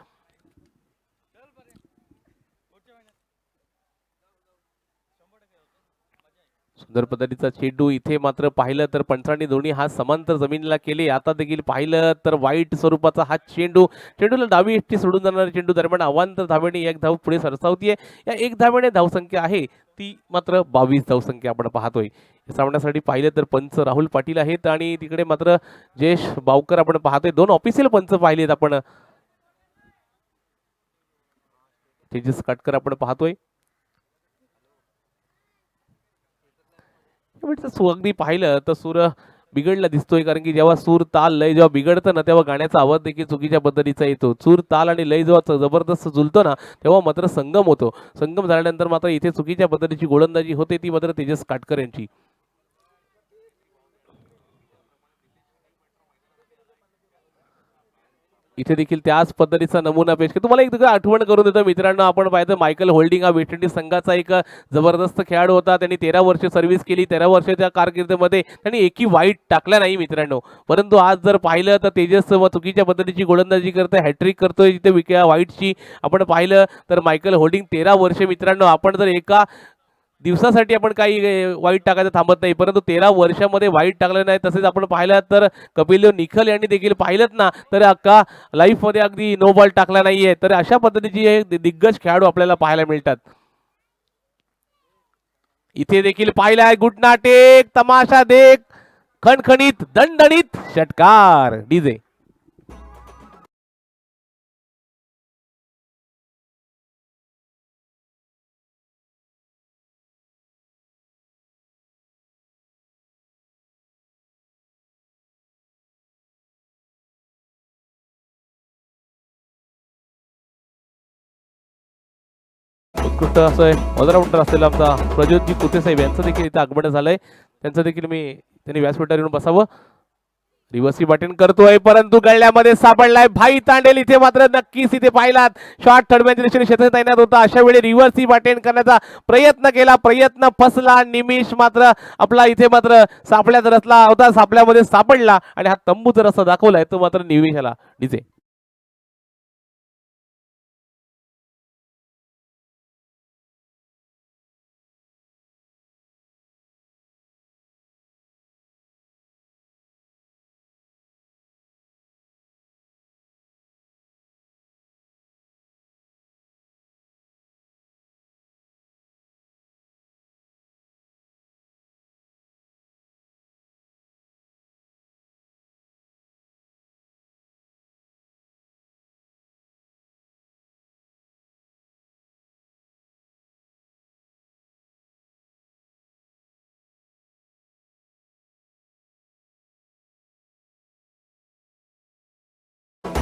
सुंदर पद्धतीचा चेंडू इथे मात्र पाहिलं तर पंचांनी दोन्ही हात समांतर जमिनीला केले. आता देखील पाहिलं तर वाईट स्वरूपाचा हा चेंडूला डावी एष्टी सोडून जाणारा चेंडू दरम्यान अवांतर धावेने एक धाव पुढे सरसावतीये. या एक धावेने धावसंख्या आहे ती मात्र 22 धावसंख्या आपण पाहतोय. सामन्यासाठी पाहिलं तर पंच राहुल पाटील आहेत आणि तिकडे मात्र जयेश बावकर आपण पाहतोय. दोन ऑफिशियल पंच पाहिलेत आपण. तेजस काटकर आपण पाहतोय. अगदी पाहिलं तर सूर बिघडला दिसतोय, कारण की जेव्हा सूर ताल लय जेव्हा बिघडतं ना, तेव्हा गाण्याचा आवाज देखील चुकीच्या पद्धतीचा येतो. सूर ताल आणि लय जेव्हा जबरदस्त जुलतो ना, तेव्हा मात्र संगम होतो. संगम झाल्यानंतर मात्र इथे चुकीच्या पद्धतीची गोलंदाजी होते, ती मात्र तेजस काटकर यांची. इथे देखील त्याच पद्धतीचा नमुना पेश केला. तुम्हाला एक आठवण करून देतो मित्रांनो, आपण पाहिलं मायकल होल्डिंग हा वेस्ट इंडिज संघाचा एक जबरदस्त खेळाडू होता. त्यांनी 13 वर्ष सर्व्हिस केली. 13 वर्षाच्या कारकिर्दीमध्ये त्यांनी एकही वाईट टाकला नाही मित्रांनो. परंतु आज जर पाहिलं तर तेजस चुकीच्या पद्धतीची गोलंदाजी करतोय, हॅट्रिक करतोय तिथे वाईटची आपण पाहिलं तर मायकल होल्डिंग 13 वर्ष मित्रांनो. आपण जर एका दिवसासाठी आपण काही वाईट टाकायचं थांबत नाही, परंतु 13 वर्षामध्ये वाईट टाकलं नाही. तसेच आपण पाहिलं तर कपिल निखल यांनी देखील पाहिलं ना, तर अख्खा लाईफमध्ये अगदी नो बॉल टाकला नाहीये. तर अशा पद्धतीचे हे दिग्गज खेळाडू आपल्याला पाहायला मिळतात. इथे देखील पाहिलाय गुटना टेक, तमाशा देख, खणखणीत दणदणीत षटकार. डीजे उत्कृष्ट असं ऑलराऊंडर असलेला आमचा प्रज्योतजी कुते साहेब यांचं देखील इथं आगमन झालंय. त्यांचं देखील त्यांनी व्यासपीठावर येऊन बसावं. रिवर्सी बॅटिंग करतोय, परंतु गळ्यामध्ये सापडलाय भाई तांडेल. इथे मात्र नक्कीच इथे पाहिलात शॉट थर्डमॅनच्या दिशेने क्षेत्र तैनात होता. अशा वेळी रिव्हर्सी बॅटिंग करण्याचा प्रयत्न केला, प्रयत्न फसला. निमिष मात्र आपला इथे मात्र सापड्यात रचला होता, सापड्यामध्ये सापडला आणि हा तंबूचा रस्ता दाखवलाय तो मात्र निमिषाला. डीजे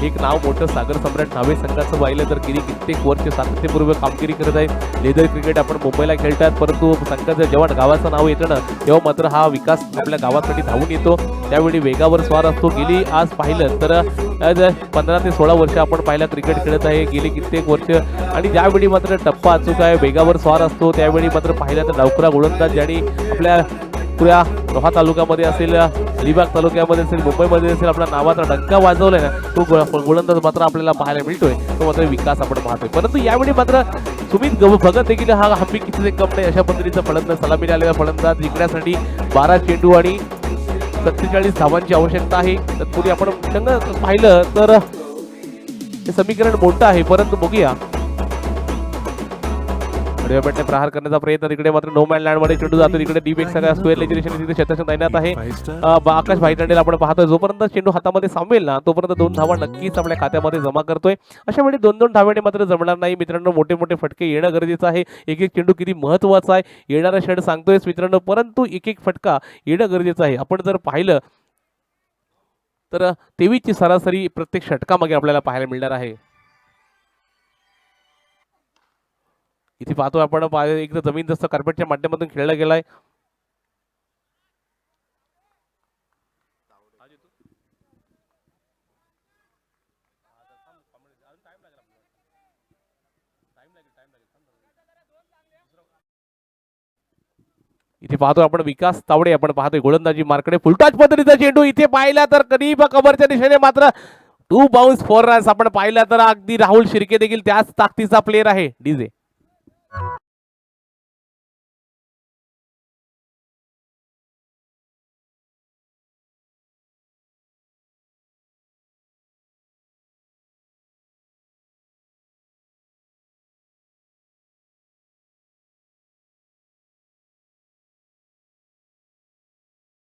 एक नाव मोठं सागर सम्राट न्हावे संघाचं पाहिलं तर गेली कित्येक वर्ष सातत्यपूर्व कामगिरी करत आहे. लेदर क्रिकेट आपण मुंबईला खेळतात, परंतु संघाचं जेव्हा गावाचं नाव येतं ना तेव्हा मात्र हा विकास आपल्या गावासाठी धावून येतो. त्यावेळी वेगावर स्वार असतो. गेली आज पाहिलं तर 15 ते 16 वर्ष आपण पाहिलं क्रिकेट खेळत आहे, गेली कित्येक वर्ष. आणि ज्यावेळी मात्र टप्पा अचूक आहे, वेगावर स्वार असतो, त्यावेळी मात्र पाहिलं तर डावखुरा गोलंदाज ज्यांनी आपल्या पुऱ्या रोहा तालुक्यामध्ये असेल, अलिबाग तालुक्यामध्ये असेल, मुंबईमध्ये असेल आपल्या नावाचा डंका वाजवलाय ना, तो गोलंदाज मात्र आपल्याला पाहायला मिळतोय. तो मात्र विकास आपण पाहतोय. परंतु यावेळी मात्र सुमित भगत देखील हा हंपी किती कम नाही अशा पद्धतीचा फलंदाज, सलामी आलेला फलंदाज जिंकण्यासाठी 12 चेंडू आणि 47 धावांची आवश्यकता आहे. तत्पूर्वी आपण पाहिलं तर हे समीकरण मोठं आहे, परंतु बघूया बॅटने प्रहार करण्याचा प्रयत्न. तिकडे मात्र नो मॅन लँड मध्ये चेंडू जातो. तिकडे डीप एक सगळ्या स्क्वेअर लेजिरेशन तिथे क्षेत्ररक्षण तैनात आहे. आकाश भाईटंडेल आपण पाहतोय, जोपर्यंत चेंडू हातामध्ये सामेल ना तोपर्यंत 2 धावा नक्कीच आपल्या खात्यामध्ये जमा करतोय. अशा वेळी 2-2 धाव्याने मात्र जमणार नाही मित्रांनो. मोठे मोठे फटके येणं गरजेचं आहे. एक चेंडू किती महत्वाचा आहे येणारा षड सांगतोय मित्रांनो, परंतु एक फटका येणं गरजेचं आहे. आपण जर पाहिलं तर 23 ची सरासरी प्रत्येक षटकामागे आपल्याला पाहायला मिळणार आहे. इथे पाहतो आपण एकदा जमीन जसं कार्पेटच्या माध्यमातून खेळला गेलाय. इथे पाहतो आपण विकास तावडे आपण पाहतोय गोलंदाजी मार्कडे फुलटॉच पद्धतीचा चेंडू इथे पाहिला तर कधी कव्हरच्या दिशेने मात्र 2 बाउन्स 4 रन्स. आपण पाहिला तर अगदी राहुल शिर्के देखील त्याच ताकदीचा प्लेअर आहे. डीजे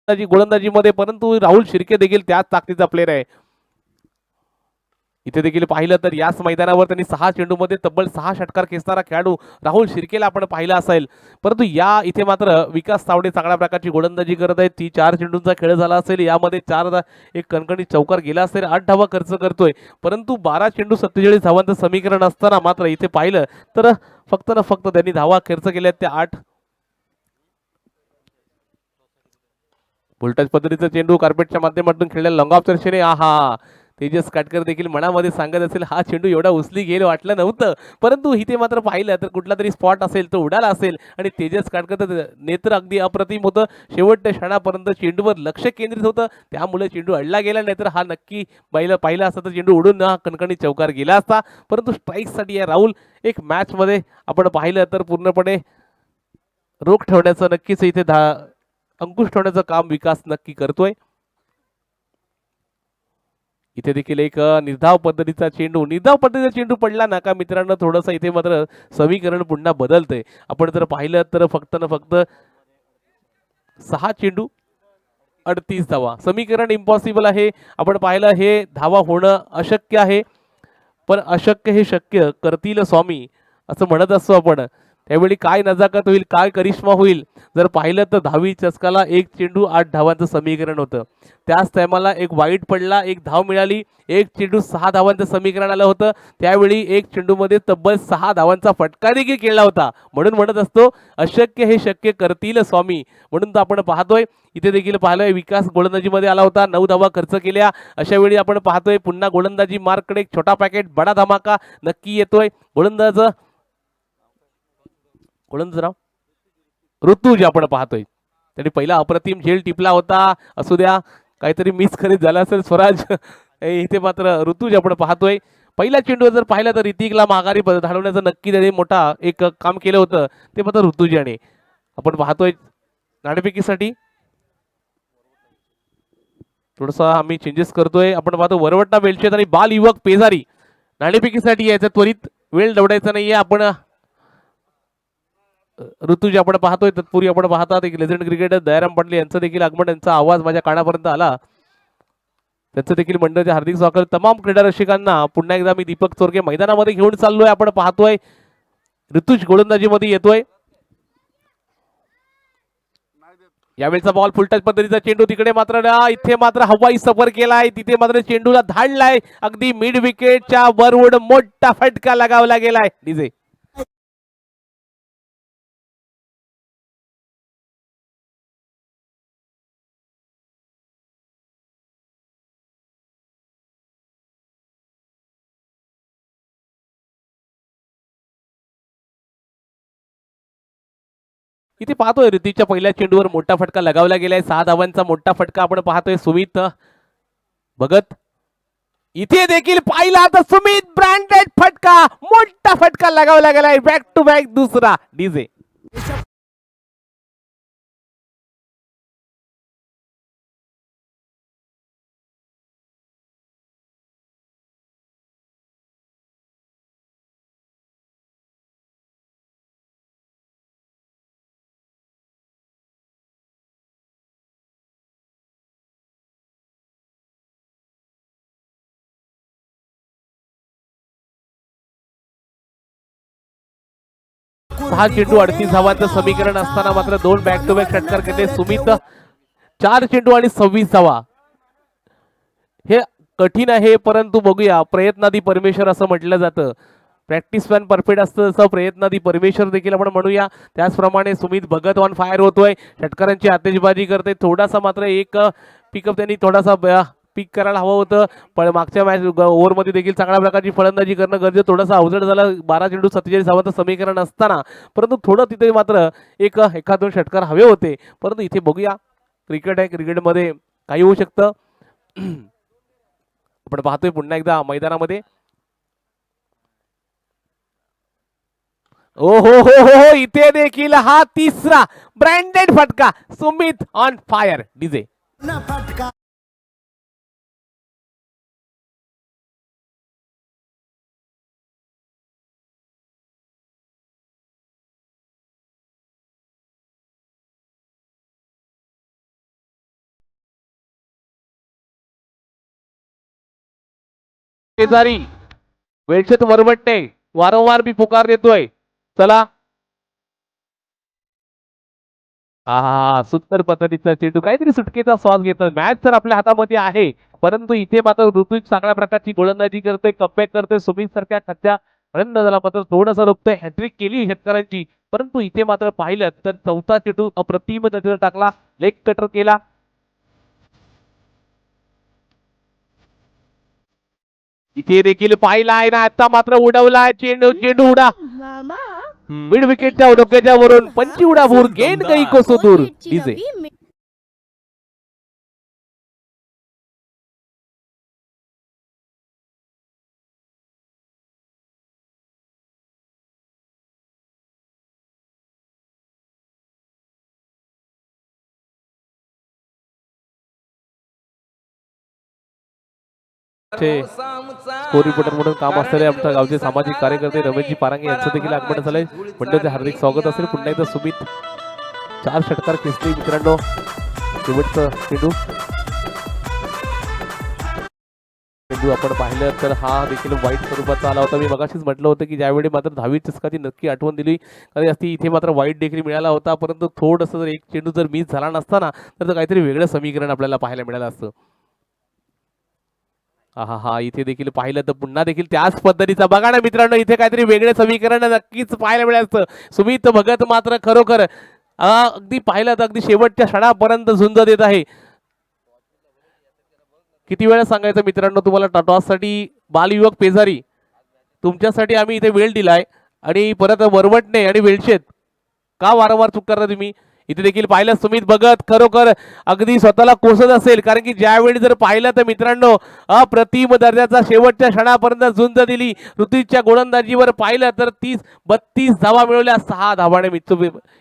गोलंदाजीमध्ये, परंतु राहुल शिर्के देखील त्याच ताकदीचा प्लेअर आहे. इथे देखील पाहिलं तर याच मैदानावर त्यांनी 6 चेंडूमध्ये तब्बल 6 षटकार खेचणारा खेळाडू राहुल शिर्केला आपण पाहिला असेल. परंतु या इथे मात्र विकास तावडे चांगल्या प्रकारची गोलंदाजी करत आहेत. ती 4 चेंडूंचा खेळ झाला असेल, यामध्ये 4 एक कणकणी चौकार गेला असेल, 8 धावा खर्च करतोय. परंतु 12 चेंडू 47 धावांचं समीकरण असताना मात्र इथे पाहिलं तर फक्त ना फक्त त्यांनी धावा खर्च केल्या त्या 8. उलटाच पद्धतीचा चेंडू कार्पेटच्या माध्यमातून खेळलेला लॉंग ऑफ दर्शने. आहा, तेजस काटकर देखील मनामध्ये सांगत असेल हा चेंडू एवढा उचली गेल वाटलं नव्हतं, परंतु इथे मात्र पाहिलं तर कुठला तरी स्पॉट असेल तो उडाला असेल आणि तेजस काटकर नेत्र अगदी अप्रतिम होतं. शेवटच्या क्षणापर्यंत चेंडूवर लक्ष केंद्रित होतं, त्यामुळे चेंडू अडला गेला. नाहीतर हा नक्की पाहिला असता तर चेंडू उडून हा कणकणी चौकार गेला असता. परंतु स्ट्राईकसाठी या राहुल एक मॅचमध्ये आपण पाहिलं तर पूर्णपणे रोख ठेवण्याचं नक्कीच इथे अंकुश ठेवण्याचं काम विकास नक्की करतोय. इथे देखील एक निर्धाव पद्धतीचा चेंडू पडला ना का मित्रांनो, थोडंसं इथे मात्र समीकरण पुन्हा बदलतंय. आपण जर पाहिलं तर फक्त 6 चेंडू 38 धावा, समीकरण इम्पॉसिबल आहे. आपण पाहिलं हे धावा होणं अशक्य आहे, पण अशक्य हे शक्य करतील स्वामी असं म्हणत असतो आपण. त्यावेळी काय नजाकत होईल, काय करिश्मा होईल. जर पाहिलं तर 10वी चषकाला 1 चेंडू 8 धावांचं समीकरण होतं. त्याच टायमाला एक वाईट पडला, 1 धाव मिळाली, 1 चेंडू 6 धावांचं समीकरण आलं होतं. त्यावेळी 1 चेंडूमध्ये तब्बल 6 धावांचा फटका देखील केला होता. म्हणून म्हणत असतो अशक्य हे शक्य करतील स्वामी. म्हणून तर आपण पाहतोय इथे देखील पाहिलंय विकास गोलंदाजीमध्ये आला होता, 9 धावा खर्च केल्या. अशा वेळी आपण पाहतोय पुन्हा गोलंदाजी मार्ककडे एक छोटा पॅकेट बडा धमाका नक्की येतोय. गोलंदाज राव ऋतुज आपण पाहतोय, त्यांनी पहिला अप्रतिम झेल टिपला होता. असू द्या, काहीतरी मिस करीत झाला असेल स्वराज. इथे मात्र ऋतुज आपण पाहतोय. पहिल्या चेंडूवर जर पाहिलं तर ऋतिकला माघारी धाडवण्याचं नक्की त्यांनी मोठा एक काम केलं होतं, ते मात्र ऋतुज याने आपण पाहतोय. नाणेफेकीसाठी थोडस आम्ही चेंजेस करतोय. आपण पाहतो वरवटना बेलशेत आणि बाल युवक पेजारी नाणेफेकीसाठी यायचं, त्वरित वेळ दवडायचा नाहीये. आपण ऋतुज आपण पाहतोय. तत्पूर्वी आपण पाहतात एक लेजंड क्रिकेटर दयाराम पाटील यांचं देखील आगमन, यांचा आवाज माझ्या कानापर्यंत आला. त्यांचं देखील मंडळाचे हार्दिक स्वागत. तमाम क्रीडा रसिकांना पुन्हा एकदा मी दीपक चोरके मैदानामध्ये घेऊन चाललोय. आपण पाहतोय ऋतुज गोलंदाजीमध्ये येतोय. यावेळेचा बॉल फुलटच पद्धतीचा चेंडू तिकडे मात्र इथे मात्र हवाई सफर केलाय, तिथे मात्र चेंडूला धाडलाय अगदी मिड विकेटच्या वरवूड मोठा फटका लगावला गेलाय. डीजे इथे पाहतोय ऋतीच्या पहिल्या चेंडूवर मोठा फटका लगावला गेलाय. 6 धावांचा मोठा फटका आपण पाहतोय. सुमित भगत इथे देखील पाहिला तर सुमित ब्रँडेड फटका, मोठा फटका लगावला गेलाय. बॅक टू बॅक दुसरा. डीजे सहा चेंडू 38 धावांचं समीकरण असताना मात्र 2 बॅक टू बॅक षटकार केले सुमित. 4 चेंडू आणि 26 धावा. हे कठीण आहे, परंतु बघूया, प्रयत्नादी परमेश्वर असं म्हटलं जातं. प्रॅक्टिस मॅन परफेक्ट असतं तसं प्रयत्नादी परमेश्वर देखील आपण म्हणूया. त्याचप्रमाणे सुमित भगत ऑन फायर होतोय, षटकारांची आतिषबाजी करते. थोडासा मात्र एक पिकअप त्यांनी थोडासा पिक करायला हवं होतं, पण मागच्या मॅच ओव्हरमध्ये देखील चांगल्या प्रकारची फलंदाजी करणं गरजेचं. थोडासा अवजड झालं 12 चेंडू 47 धावांचं समीकरण असताना, परंतु थोडं तिथे मात्र एखाद 2 षटकार हवे होते. परंतु इथे बघूया, क्रिकेट आहे, क्रिकेटमध्ये काही होऊ शकतं. आपण पाहतोय पुन्हा एकदा मैदानामध्ये ओ हो हो हो हो, इथे देखील हा तिसरा ब्रँडेड फटका. Sumit on fire. डीजे शेजारी वेळशेत वरवटणे वारंवार मी पुकार देतोय. चला, हा सुंदर पद्धतीचा चेंडू, काहीतरी सुटकेचा श्वास घेतोय. मॅच तर आपल्या हातामध्ये आहे, परंतु इथे मात्र ऋतुज चांगल्या प्रकारची गोलंदाजी करतोय, कमबॅक करतोय. सुमित सारख्या सध्या फलंदाजाला मात्र थोडंसं रोखतोय. हॅट्रिक केली शेतकऱ्यांची, परंतु इथे मात्र पाहिलं तर चौथा चेंडू अप्रतिम पद्धतीने टाकला, लेग कटर केला. इथे देखील पाहिला आहे ना, आता मात्र उडवला चेंडू, चेंडू उडा मिड विकेटच्या डोक्याच्या वरून पंची उडा भूर, गेंद काही कोसो दूर. डीजे स्कोर रिपोर्टर म्हणून काम असलेले आमच्या गावचे सामाजिक कार्यकर्ते रमेशजी पारांगे यांचं देखील आगमन झालंय. मंडळाचे हार्दिक स्वागत असेल. पुन्हा एकदा सुमित 4 षटकार खेचले मित्रांनो. शेवटचं चेंडू आपण पाहिलं तर हा देखील वाईट स्वरूपाचा आला होता. मी मगाशीच म्हटलं होतं की ज्यावेळी मात्र 10वी चषकाची नक्की आठवण दिली, कारण असती इथे मात्र वाईट देखील मिळाला होता. परंतु थोडंसं जर एक चेंडू जर मिस झाला नसता ना, तर काहीतरी वेगळं समीकरण आपल्याला पाहायला मिळालं असतं. हा हा, इथे देखील पाहिलं तर पुन्हा देखील त्याच पद्धतीचा बघा ना मित्रांनो, इथे काहीतरी वेगळे समीकरण नक्कीच पाहायला मिळालं असतं. सुमित भगत मात्र खरोखर अगदी पाहिलं तर अगदी शेवटच्या क्षणापर्यंत झुंज देत आहे. किती वेळा सांगायचं मित्रांनो तुम्हाला, टॉससाठी बालयुवक पेजारी तुमच्यासाठी आम्ही इथे वेळ दिलाय, आणि परत वरवटणे आणि वेळशेत का वारंवार चूक करता तुम्ही. इथे देखील पाहिलं सुमित भगत खरोखर अगदी स्वतःला कोसत असेल, कारण की ज्यावेळी जर पाहिलं तर मित्रांनो अप्रतिम दर्जाचा शेवटच्या क्षणापर्यंत झुंज दिली. ऋतुजच्या गोलंदाजीवर पाहिलं तर 32 धावा मिळवल्या, 6 धावाने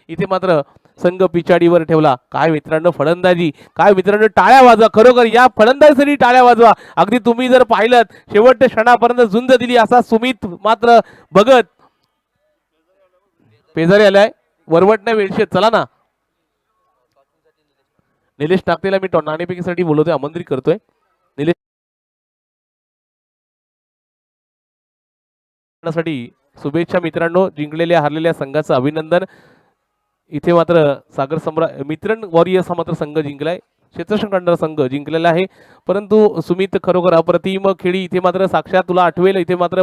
इथे मात्र संघ पिछाडीवर ठेवला. काय मित्रांनो फलंदाजी, काय मित्रांनो टाळ्या वाजवा, खरोखर या फलंदाजीसाठी टाळ्या वाजवा. अगदी तुम्ही जर पाहिलं शेवटच्या क्षणापर्यंत झुंज दिली असा सुमित मात्र भगत. पेजारी आलाय, वरवटण्या वेळशेत. चला ना, निलेश टाकतेला मी नाणेफेकीसाठी बोलवतोय, आमंत्रित करतोय. निलेश शुभेच्छा मित्रांनो, जिंकलेल्या हारलेल्या संघाचं अभिनंदन. इथे मात्र सागर सम्राट मित्रण वॉरियर्स हा मात्र संघ जिंकलाय, क्षेत्ररक्षण करणारा संघ जिंकलेला आहे. परंतु सुमित खरोखर अप्रतिम खेळी इथे मात्र साक्षात तुला आठवेल इथे मात्र